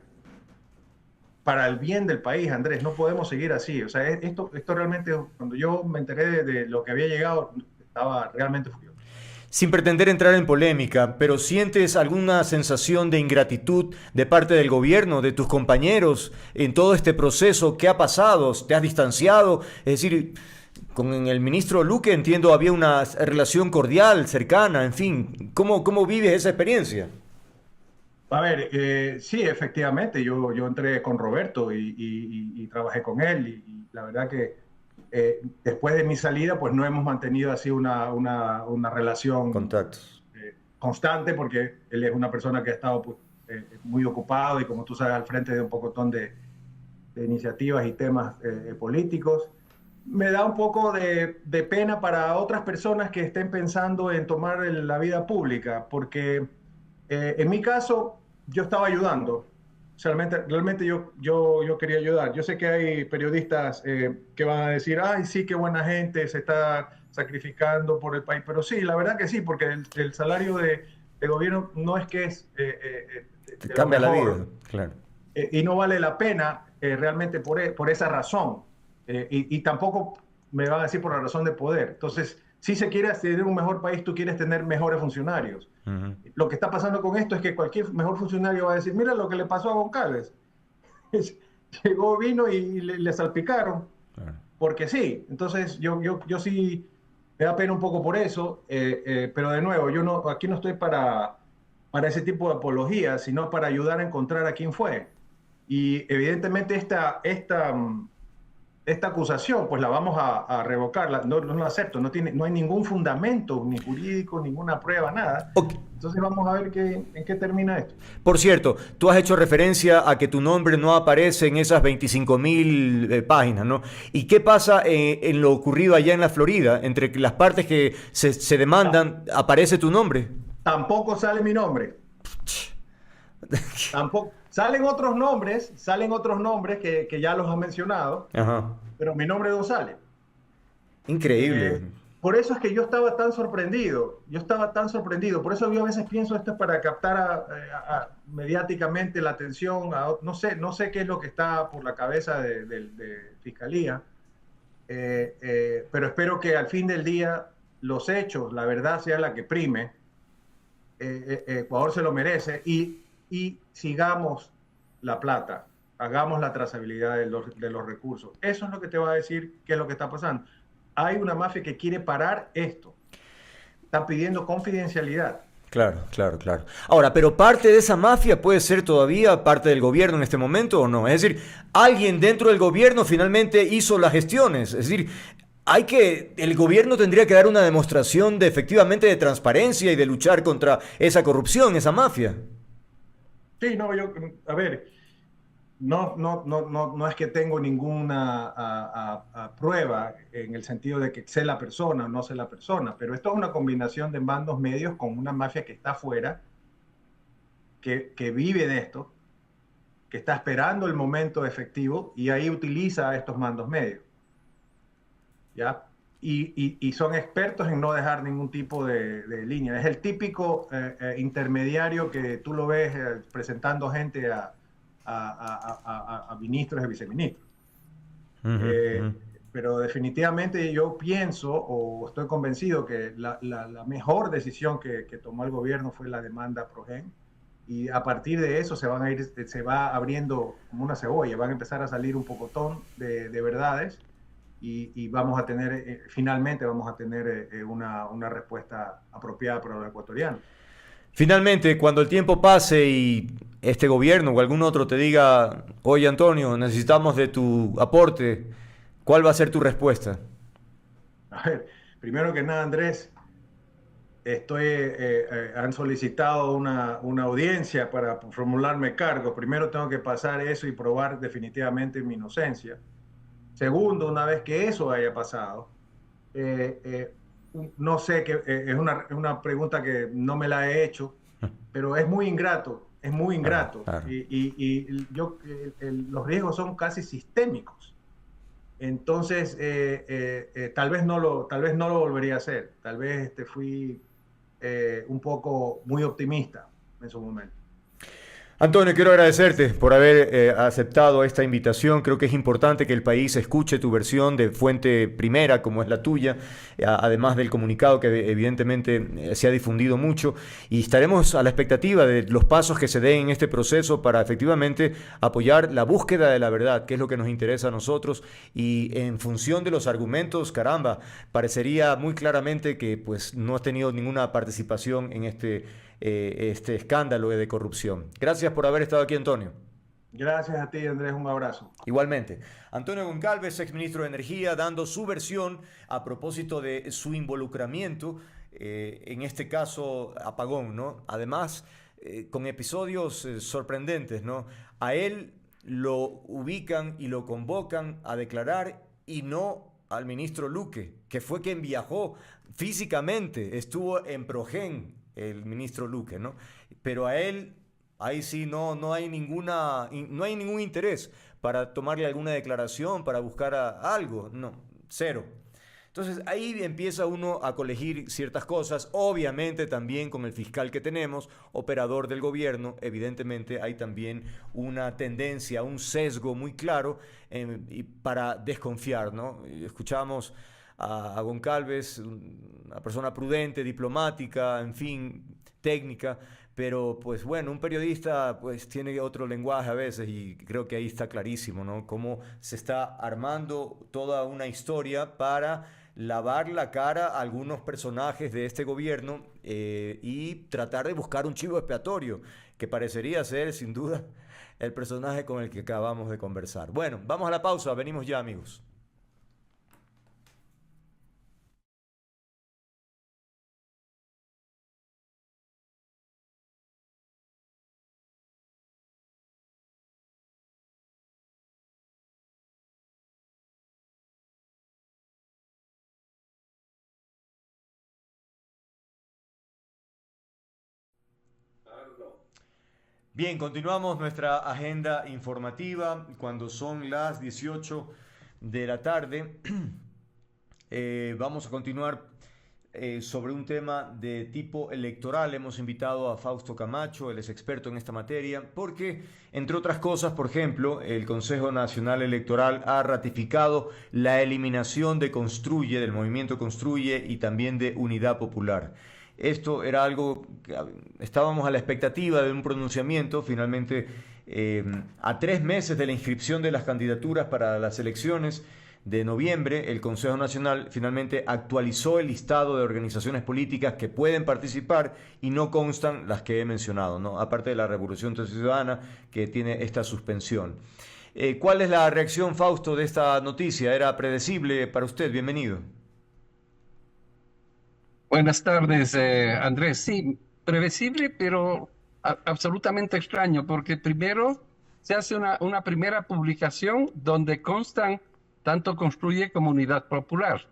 para el bien del país, Andrés. No podemos seguir así. O sea, esto realmente, cuando yo me enteré de lo que había llegado, estaba realmente furioso. Sin pretender entrar en polémica, pero ¿sientes alguna sensación de ingratitud de parte del gobierno, de tus compañeros, en todo este proceso? ¿Qué ha pasado? ¿Te has distanciado? Es decir, con el ministro Luque, entiendo, había una relación cordial, cercana, en fin. ¿Cómo vives esa experiencia? A ver, sí, efectivamente, yo entré con Roberto y trabajé con él, y la verdad que después de mi salida, pues no hemos mantenido así una relación contactos constante, porque él es una persona que ha estado pues, muy ocupado y, como tú sabes, al frente de un pocotón de iniciativas y temas políticos. Me da un poco de pena para otras personas que estén pensando en tomar la vida pública, porque en mi caso yo estaba ayudando. O sea, realmente yo quería ayudar. Yo sé que hay periodistas que van a decir, ay, sí, qué buena gente, se está sacrificando por el país. Pero sí, la verdad que sí, porque el salario de gobierno no es que es... te cambia la vida, claro. Y no vale la pena realmente por esa razón. Y tampoco me van a decir por la razón de poder. Entonces, si se quiere tener un mejor país, tú quieres tener mejores funcionarios. Uh-huh. Lo que está pasando con esto es que cualquier mejor funcionario va a decir, mira lo que le pasó a Goncalves. Llegó, vino y le salpicaron. Uh-huh. Porque sí. Entonces, yo sí me da pena un poco por eso. Pero de nuevo, aquí no estoy para ese tipo de apología, sino para ayudar a encontrar a quién fue. Y evidentemente esta acusación, pues la vamos a revocar, no la acepto, no hay ningún fundamento, ni jurídico, ninguna prueba, nada. Okay. Entonces vamos a ver en qué termina esto. Por cierto, tú has hecho referencia a que tu nombre no aparece en esas 25,000 páginas, ¿no? ¿Y qué pasa en lo ocurrido allá en la Florida? Entre las partes que se demandan, ¿aparece tu nombre? Tampoco sale mi nombre. Tampoco. Salen otros nombres que ya los han mencionado. Ajá. Pero mi nombre no sale. Increíble. Por eso es que yo estaba tan sorprendido. Por eso yo a veces pienso esto es para captar mediáticamente la atención. No sé qué es lo que está por la cabeza de Fiscalía. pero espero que al fin del día los hechos, la verdad sea la que prime. Ecuador se lo merece y sigamos la plata, hagamos la trazabilidad de los recursos. Eso es lo que te va a decir qué es lo que está pasando. Hay una mafia que quiere parar esto. Está pidiendo confidencialidad. Claro, claro, claro. Ahora, pero parte de esa mafia puede ser todavía parte del gobierno en este momento o no. Es decir, alguien dentro del gobierno finalmente hizo las gestiones. Es decir, el gobierno tendría que dar una demostración de efectivamente de transparencia y de luchar contra esa corrupción, esa mafia. Sí, no, a ver, no es que tengo ninguna prueba en el sentido de que sé la persona o no sé la persona, pero esto es una combinación de mandos medios con una mafia que está afuera, que vive de esto, que está esperando el momento efectivo y ahí utiliza estos mandos medios, ¿ya? Y son expertos en no dejar ningún tipo de línea. Es el típico intermediario que tú lo ves presentando gente a ministros y viceministros. Uh -huh, uh Eh, -huh. pero definitivamente yo pienso o estoy convencido que la mejor decisión que tomó el gobierno fue la demanda Progen, y a partir de eso se va abriendo como una cebolla, van a empezar a salir un pocotón de verdades y vamos a tener, finalmente vamos a tener una respuesta apropiada para los ecuatorianos. Finalmente, cuando el tiempo pase y este gobierno o algún otro te diga, oye Antonio, necesitamos de tu aporte, ¿cuál va a ser tu respuesta? A ver, primero que nada, Andrés, han solicitado una audiencia para formularme cargo. Primero tengo que pasar eso y probar definitivamente mi inocencia. Segundo, una vez que eso haya pasado, eh, eh, no sé, es una pregunta que no me la he hecho, pero es muy Claro, ingrato. claro. Los riesgos son casi sistémicos. Entonces, tal vez no lo volvería a hacer. Tal vez fui un poco muy optimista en su momento. Antonio, quiero agradecerte por haber aceptado esta invitación. Creo que es importante que el país escuche tu versión de fuente primera, como es la tuya, además del comunicado que evidentemente se ha difundido mucho. Y estaremos a la expectativa de los pasos que se den en este proceso para efectivamente apoyar la búsqueda de la verdad, que es lo que nos interesa a nosotros. Y en función de los argumentos, caramba, parecería muy claramente que pues, no has tenido ninguna participación en este escándalo de corrupción. Gracias por haber estado aquí, Antonio. Gracias a ti, Andrés. Un abrazo. Igualmente. Antonio Goncalves, exministro de Energía, dando su versión a propósito de su involucramiento, en este caso apagón, ¿no? Además, con episodios sorprendentes, ¿no? A él lo ubican y lo convocan a declarar y no al ministro Luque, que fue quien viajó físicamente, estuvo en Progen, el ministro Luque, ¿no? Pero a él, ahí sí, no hay no hay ningún interés para tomarle alguna declaración, para buscar algo, no, cero. Entonces ahí empieza uno a colegir ciertas cosas, obviamente también con el fiscal que tenemos, operador del gobierno, evidentemente hay también una tendencia, un sesgo muy claro para desconfiar, ¿no? Escuchamos a Goncalves, una persona prudente, diplomática, en fin, técnica, pero pues bueno, un periodista pues tiene otro lenguaje a veces y creo que ahí está clarísimo, ¿no? Cómo se está armando toda una historia para lavar la cara a algunos personajes de este gobierno y tratar de buscar un chivo expiatorio, que parecería ser sin duda el personaje con el que acabamos de conversar. Bueno, vamos a la pausa, venimos ya, amigos. Bien, continuamos nuestra agenda informativa cuando son las 18 de la tarde. Vamos a continuar sobre un tema de tipo electoral. Hemos invitado a Fausto Camacho, él es experto en esta materia, porque, entre otras cosas, por ejemplo, el Consejo Nacional Electoral ha ratificado la eliminación de Construye, del movimiento Construye y también de Unidad Popular. Esto era algo que estábamos a la expectativa de un pronunciamiento. Finalmente, a 3 meses de la inscripción de las candidaturas para las elecciones de noviembre, el Consejo Nacional finalmente actualizó el listado de organizaciones políticas que pueden participar y no constan las que he mencionado, ¿no? Aparte de la Revolución Ciudadana, que tiene esta suspensión. ¿Cuál es la reacción, Fausto, de esta noticia? ¿Era predecible para usted? Bienvenido. Buenas tardes, Andrés. Sí, previsible, pero absolutamente extraño, porque primero se hace una primera publicación donde constan tanto Construye como Unidad Popular.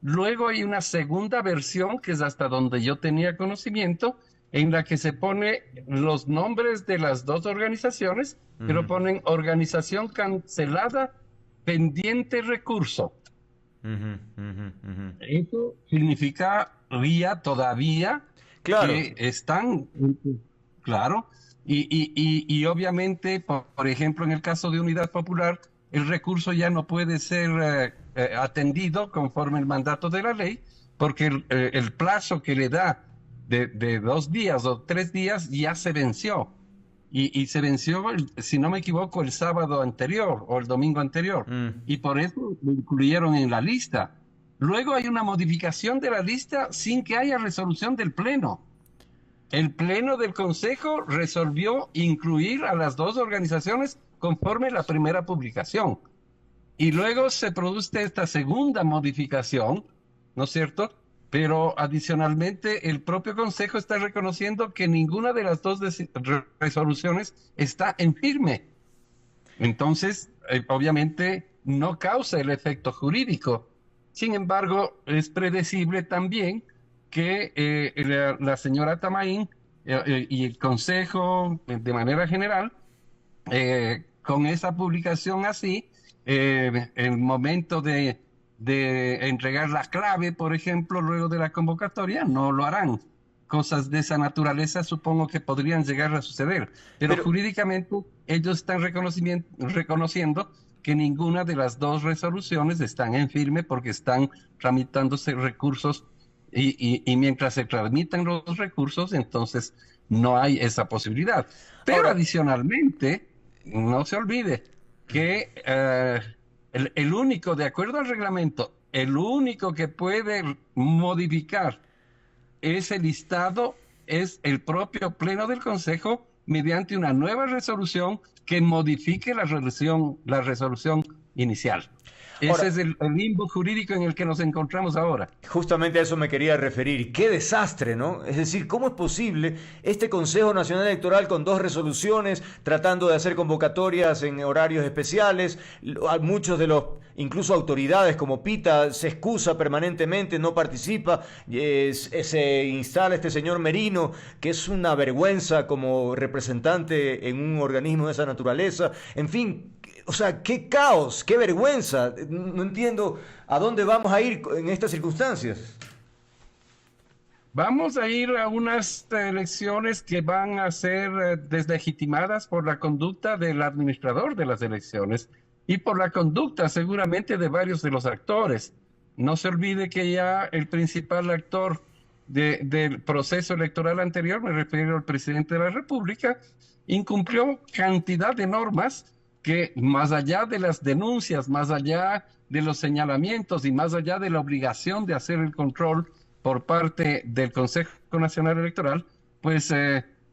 Luego hay una segunda versión, que es hasta donde yo tenía conocimiento, en la que se pone los nombres de las dos organizaciones, pero ponen organización cancelada, pendiente recurso. Eso significaría todavía que están, claro, y obviamente, por ejemplo, en el caso de Unidad Popular, el recurso ya no puede ser atendido conforme el mandato de la ley, porque el plazo que le da de 2 días o 3 días ya se venció. Y se venció, si no me equivoco, el sábado anterior o el domingo anterior. Y por eso lo incluyeron en la lista. Luego hay una modificación de la lista sin que haya resolución del Pleno. El Pleno del Consejo resolvió incluir a las dos organizaciones conforme la primera publicación. Y luego se produce esta segunda modificación, ¿no es cierto? Pero adicionalmente el propio Consejo está reconociendo que ninguna de las dos resoluciones está en firme. Entonces, obviamente no causa el efecto jurídico. Sin embargo, es predecible también que la señora Tamain y el Consejo, de manera general, con esa publicación así, el momento de entregar la clave, por ejemplo, luego de la convocatoria, no lo harán. Cosas de esa naturaleza supongo que podrían llegar a suceder. Pero jurídicamente ellos están reconociendo que ninguna de las dos resoluciones están en firme porque están tramitándose recursos y mientras se tramitan los recursos, entonces no hay esa posibilidad. Pero adicionalmente, no se olvide que el único, de acuerdo al reglamento, el único que puede modificar ese listado es el propio Pleno del Consejo mediante una nueva resolución que modifique la resolución inicial. Ese es el limbo jurídico en el que nos encontramos ahora. Justamente a eso me quería referir. ¡Qué desastre!, ¿no? Es decir, ¿cómo es posible este Consejo Nacional Electoral con 2 resoluciones, tratando de hacer convocatorias en horarios especiales? Muchos de los, incluso autoridades como Pita, se excusa permanentemente, no participa. Se instala este señor Merino, que es una vergüenza como representante en un organismo de esa naturaleza. En fin, o sea, qué caos, qué vergüenza. No entiendo a dónde vamos a ir en estas circunstancias. Vamos a ir a unas elecciones que van a ser deslegitimadas por la conducta del administrador de las elecciones y por la conducta seguramente de varios de los actores. No se olvide que ya el principal actor del proceso electoral anterior, me refiero al presidente de la República, incumplió cantidad de normas que, más allá de las denuncias, más allá de los señalamientos y más allá de la obligación de hacer el control por parte del Consejo Nacional Electoral, pues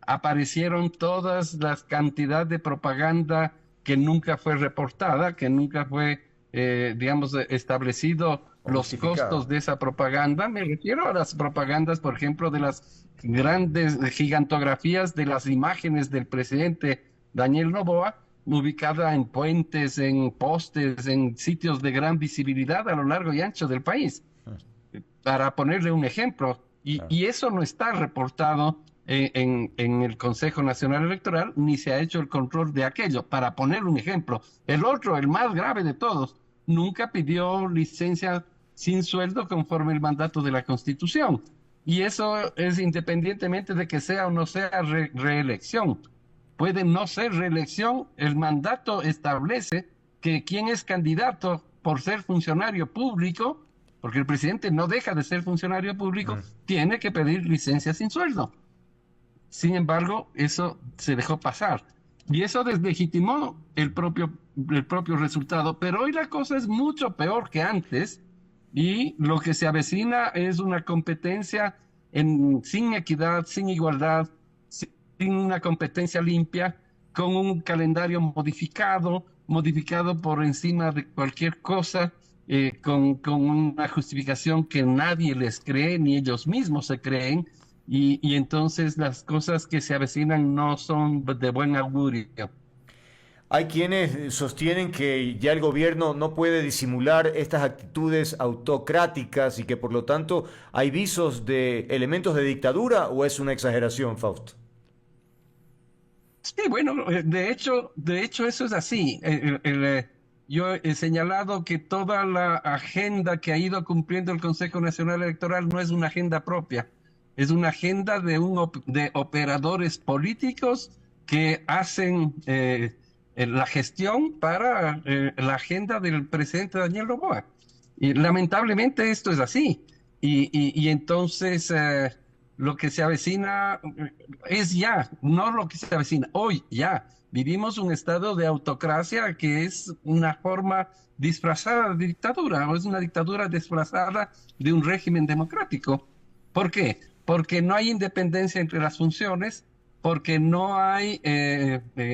aparecieron todas las cantidades de propaganda que nunca fue reportada, que nunca fue, establecido los costos de esa propaganda. Me refiero a las propagandas, por ejemplo, de las grandes gigantografías de las imágenes del presidente Daniel Noboa, ubicada en puentes, en postes, en sitios de gran visibilidad a lo largo y ancho del país, para ponerle un ejemplo. Y eso no está reportado en el Consejo Nacional Electoral, ni se ha hecho el control de aquello, para poner un ejemplo. El otro, el más grave de todos, nunca pidió licencia sin sueldo conforme el mandato de la Constitución. Y eso es independientemente de que sea o no sea reelección. Puede no ser reelección, el mandato establece que quien es candidato por ser funcionario público, porque el presidente no deja de ser funcionario público, tiene que pedir licencia sin sueldo. Sin embargo, eso se dejó pasar. Y eso deslegitimó el propio resultado. Pero hoy la cosa es mucho peor que antes, y lo que se avecina es una competencia sin equidad, sin igualdad, sin una competencia limpia, con un calendario modificado por encima de cualquier cosa, con una justificación que nadie les cree, ni ellos mismos se creen, y entonces las cosas que se avecinan no son de buen augurio. Hay quienes sostienen que ya el gobierno no puede disimular estas actitudes autocráticas y que por lo tanto hay visos de elementos de dictadura, ¿o es una exageración, Fausto? Sí, bueno, de hecho eso es así. Yo he señalado que toda la agenda que ha ido cumpliendo el Consejo Nacional Electoral no es una agenda propia, es una agenda de operadores políticos que hacen la gestión para la agenda del presidente Daniel Noboa. Y lamentablemente esto es así. Y entonces lo que se avecina es ya, no lo que se avecina, hoy ya. Vivimos un estado de autocracia que es una forma disfrazada de dictadura, o es una dictadura disfrazada de un régimen democrático. ¿Por qué? Porque no hay independencia entre las funciones, porque no hay,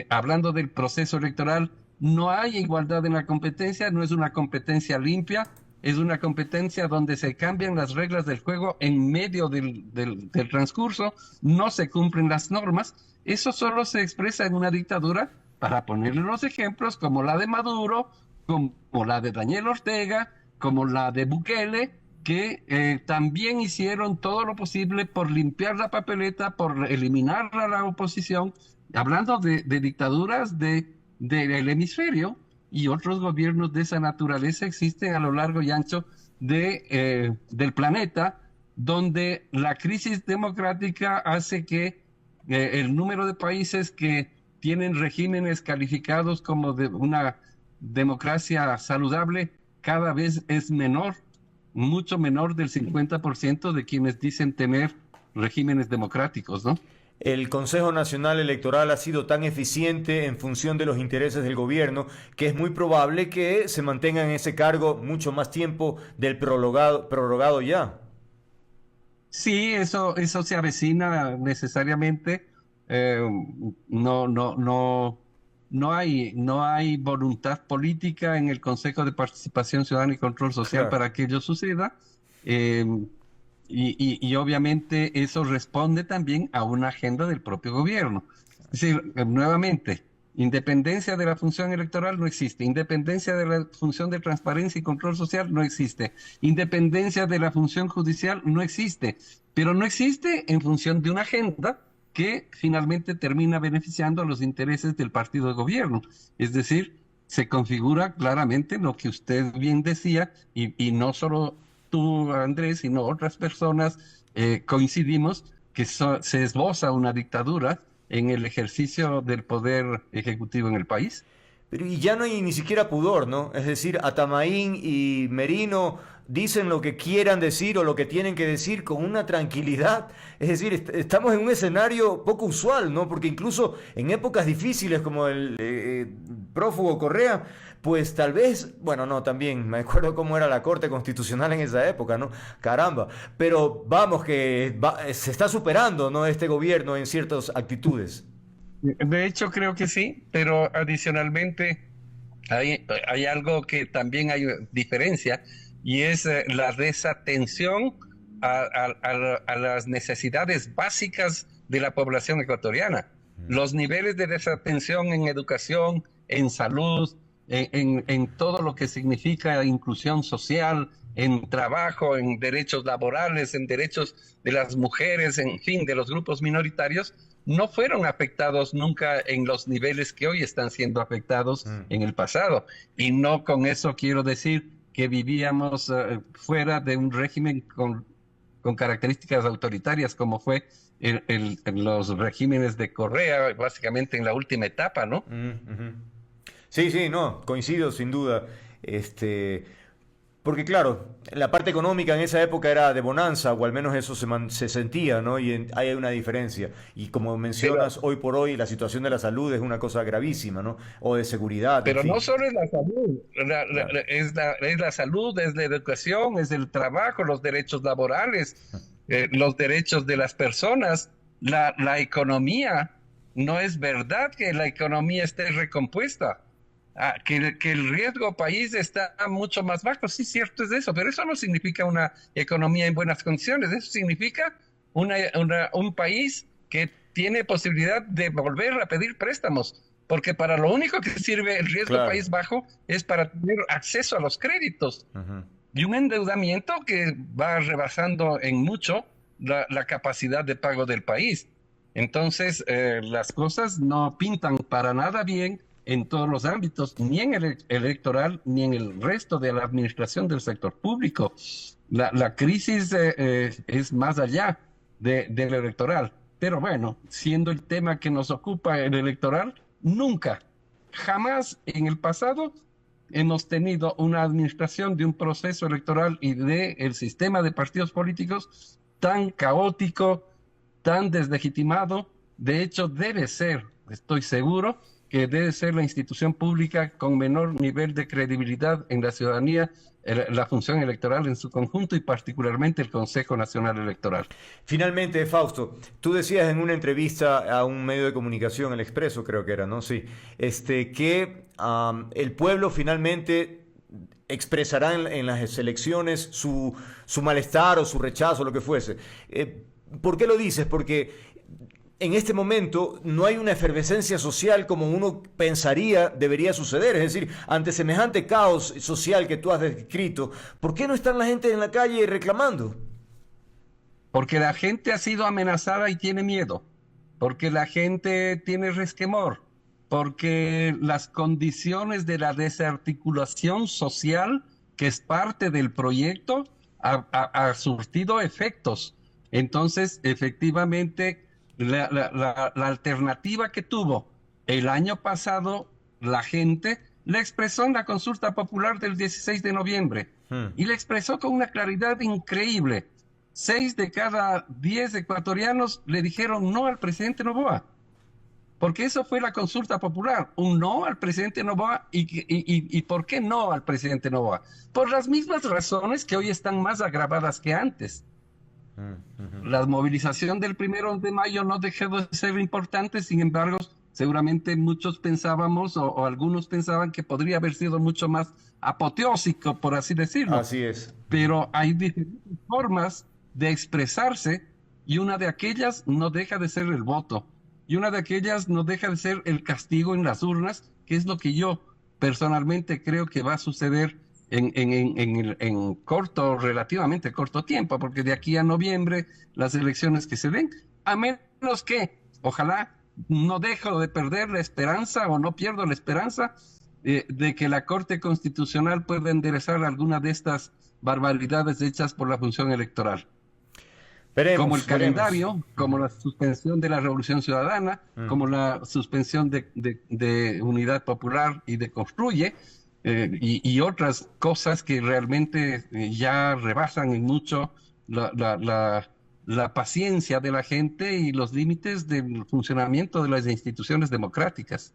hablando del proceso electoral, no hay igualdad en la competencia, no es una competencia limpia, es una competencia donde se cambian las reglas del juego en medio del transcurso, no se cumplen las normas. Eso solo se expresa en una dictadura, para ponerle los ejemplos, como la de Maduro, como la de Daniel Ortega, como la de Bukele, que también hicieron todo lo posible por limpiar la papeleta, por eliminar a la oposición, hablando de dictaduras del hemisferio, y otros gobiernos de esa naturaleza existen a lo largo y ancho del planeta, donde la crisis democrática hace que el número de países que tienen regímenes calificados como de una democracia saludable cada vez es menor, mucho menor del 50% de quienes dicen tener regímenes democráticos, ¿no? El Consejo Nacional Electoral ha sido tan eficiente en función de los intereses del gobierno que es muy probable que se mantenga en ese cargo mucho más tiempo del prorrogado ya. Sí, eso se avecina necesariamente. No hay voluntad política en el Consejo de Participación Ciudadana y Control Social, claro, para que ello suceda. Y obviamente eso responde también a una agenda del propio gobierno. Es decir, nuevamente, independencia de la función electoral no existe, independencia de la función de transparencia y control social no existe, independencia de la función judicial no existe, pero no existe en función de una agenda que finalmente termina beneficiando a los intereses del partido de gobierno. Es decir, se configura claramente lo que usted bien decía, y no solo tú, Andrés, sino otras personas coincidimos que se esboza una dictadura en el ejercicio del poder ejecutivo en el país. Pero y ya no hay ni siquiera pudor, ¿no? Es decir, Atamaín y Merino dicen lo que quieran decir o lo que tienen que decir con una tranquilidad. Es decir, estamos en un escenario poco usual, ¿no? Porque incluso en épocas difíciles como el prófugo Correa, pues tal vez, bueno, no, también me acuerdo cómo era la Corte Constitucional en esa época, ¿no? Caramba, pero vamos que se está superando, ¿no? Este gobierno en ciertas actitudes. De hecho, creo que sí, pero adicionalmente hay algo que también hay diferencia, y es la desatención a las necesidades básicas de la población ecuatoriana. Los niveles de desatención en educación, en salud, en todo lo que significa inclusión social, en trabajo, en derechos laborales, en derechos de las mujeres, en fin, de los grupos minoritarios, no fueron afectados nunca en los niveles que hoy están siendo afectados en el pasado. Y no con eso quiero decir que vivíamos fuera de un régimen con características autoritarias, como fue los regímenes de Correa, básicamente en la última etapa, ¿no? Sí, sí, no, coincido sin duda. Porque claro, la parte económica en esa época era de bonanza, o al menos eso se sentía, ¿no? Y ahí hay una diferencia. Y como mencionas, hoy por hoy la situación de la salud es una cosa gravísima, ¿no? O de seguridad, en Pero no fin. solo es la salud, Claro. es la salud, es la educación, es el trabajo, los derechos laborales, los derechos de las personas, la economía. No es verdad que la economía esté recompuesta. Que el riesgo país está mucho más bajo, sí, cierto es eso, pero eso no significa una economía en buenas condiciones, eso significa un país que tiene posibilidad de volver a pedir préstamos, porque para lo único que sirve el riesgo Claro. país bajo es para tener acceso a los créditos Ujú. y un endeudamiento que va rebasando en mucho la capacidad de pago del país. Entonces, las cosas no pintan para nada bien en todos los ámbitos, ni en el electoral, ni en el resto de la administración del sector público. La crisis es más allá del electoral. Pero bueno, siendo el tema que nos ocupa el electoral, nunca, jamás en el pasado hemos tenido una administración de un proceso electoral y del sistema de partidos políticos tan caótico, tan deslegitimado. De hecho, debe ser, estoy seguro, que debe ser la institución pública con menor nivel de credibilidad en la ciudadanía, la función electoral en su conjunto y particularmente el Consejo Nacional Electoral. Finalmente, Fausto, tú decías en una entrevista a un medio de comunicación, El Expreso creo que era, ¿no? Sí, que el pueblo finalmente expresará en las elecciones su malestar o su rechazo, lo que fuese. ¿Por qué lo dices? Porque en este momento no hay una efervescencia social como uno pensaría debería suceder. Es decir, ante semejante caos social que tú has descrito, ¿por qué no están la gente en la calle reclamando? Porque la gente ha sido amenazada y tiene miedo, porque la gente tiene resquemor, porque las condiciones de la desarticulación social, que es parte del proyecto, ha surtido efectos. Entonces, efectivamente, la alternativa que tuvo el año pasado la gente la expresó en la consulta popular del 16 de noviembre y la expresó con una claridad increíble. 6 de cada 10 ecuatorianos le dijeron no al presidente Noboa, porque eso fue la consulta popular, un no al presidente Noboa. ¿Y por qué no al presidente Noboa? Por las mismas razones que hoy están más agravadas que antes. La movilización del 1 de mayo no dejó de ser importante, sin embargo, seguramente muchos pensábamos o algunos pensaban que podría haber sido mucho más apoteósico, por así decirlo. Así es. Pero hay diferentes formas de expresarse y una de aquellas no deja de ser el voto y una de aquellas no deja de ser el castigo en las urnas, que es lo que yo personalmente creo que va a suceder en corto, relativamente corto tiempo, porque de aquí a noviembre las elecciones que se den, a menos que, ojalá, no dejo de perder la esperanza o no pierdo la esperanza de que la Corte Constitucional pueda enderezar alguna de estas barbaridades hechas por la función electoral. Como el calendario, como la suspensión de la Revolución Ciudadana, como la suspensión de Unidad Popular y de Construye, y otras cosas que realmente ya rebasan en mucho la paciencia de la gente y los límites del funcionamiento de las instituciones democráticas.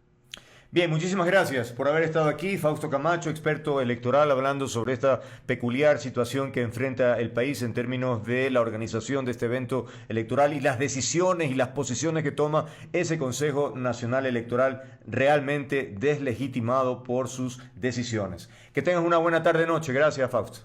Bien, muchísimas gracias por haber estado aquí. Fausto Camacho, experto electoral, hablando sobre esta peculiar situación que enfrenta el país en términos de la organización de este evento electoral y las decisiones y las posiciones que toma ese Consejo Nacional Electoral, realmente deslegitimado por sus decisiones. Que tengas una buena tarde-noche. Gracias, Fausto.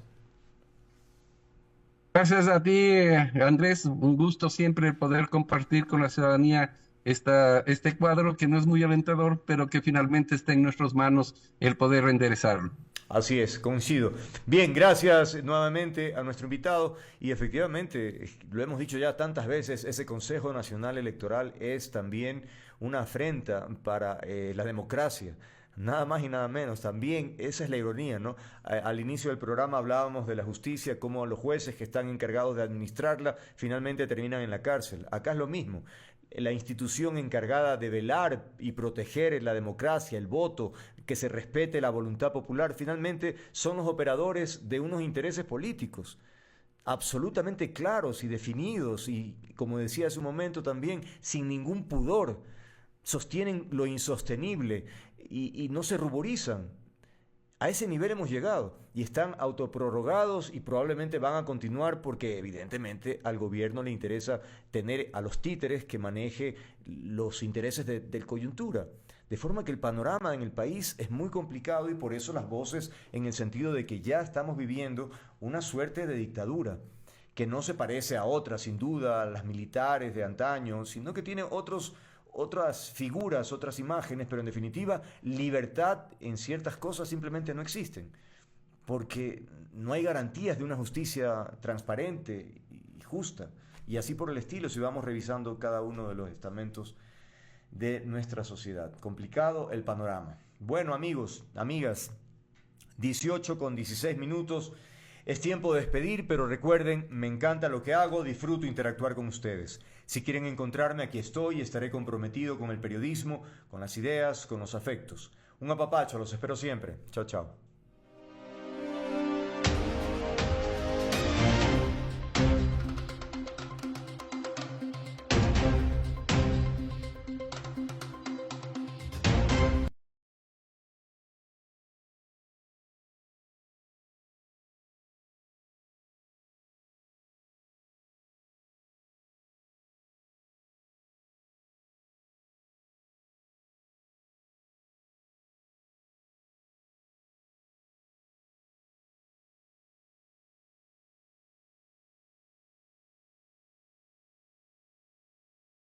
Gracias a ti, Andrés. Un gusto siempre poder compartir con la ciudadanía este cuadro que no es muy alentador, pero que finalmente está en nuestras manos el poder enderezarlo. Así es, coincido. Bien, gracias nuevamente a nuestro invitado y efectivamente, lo hemos dicho ya tantas veces, ese Consejo Nacional Electoral es también una afrenta para la democracia. Nada más y nada menos. También esa es la ironía, ¿no? Al inicio del programa hablábamos de la justicia, cómo los jueces que están encargados de administrarla finalmente terminan en la cárcel. Acá es lo mismo. La institución encargada de velar y proteger la democracia, el voto, que se respete la voluntad popular, finalmente son los operadores de unos intereses políticos absolutamente claros y definidos y, como decía hace un momento también, sin ningún pudor. Sostienen lo insostenible y no se ruborizan. A ese nivel hemos llegado y están autoprorrogados y probablemente van a continuar porque evidentemente al gobierno le interesa tener a los títeres que maneje los intereses del coyuntura. De forma que el panorama en el país es muy complicado y por eso las voces en el sentido de que ya estamos viviendo una suerte de dictadura que no se parece a otras, sin duda, a las militares de antaño, sino que tiene otras figuras, otras imágenes, pero en definitiva, libertad en ciertas cosas simplemente no existen, porque no hay garantías de una justicia transparente y justa, y así por el estilo, si vamos revisando cada uno de los estamentos de nuestra sociedad. Complicado el panorama. Bueno, amigos, amigas, 18:16. Es tiempo de despedir, pero recuerden, me encanta lo que hago, disfruto interactuar con ustedes. Si quieren encontrarme, aquí estoy, estaré comprometido con el periodismo, con las ideas, con los afectos. Un apapacho, los espero siempre. Chao, chao.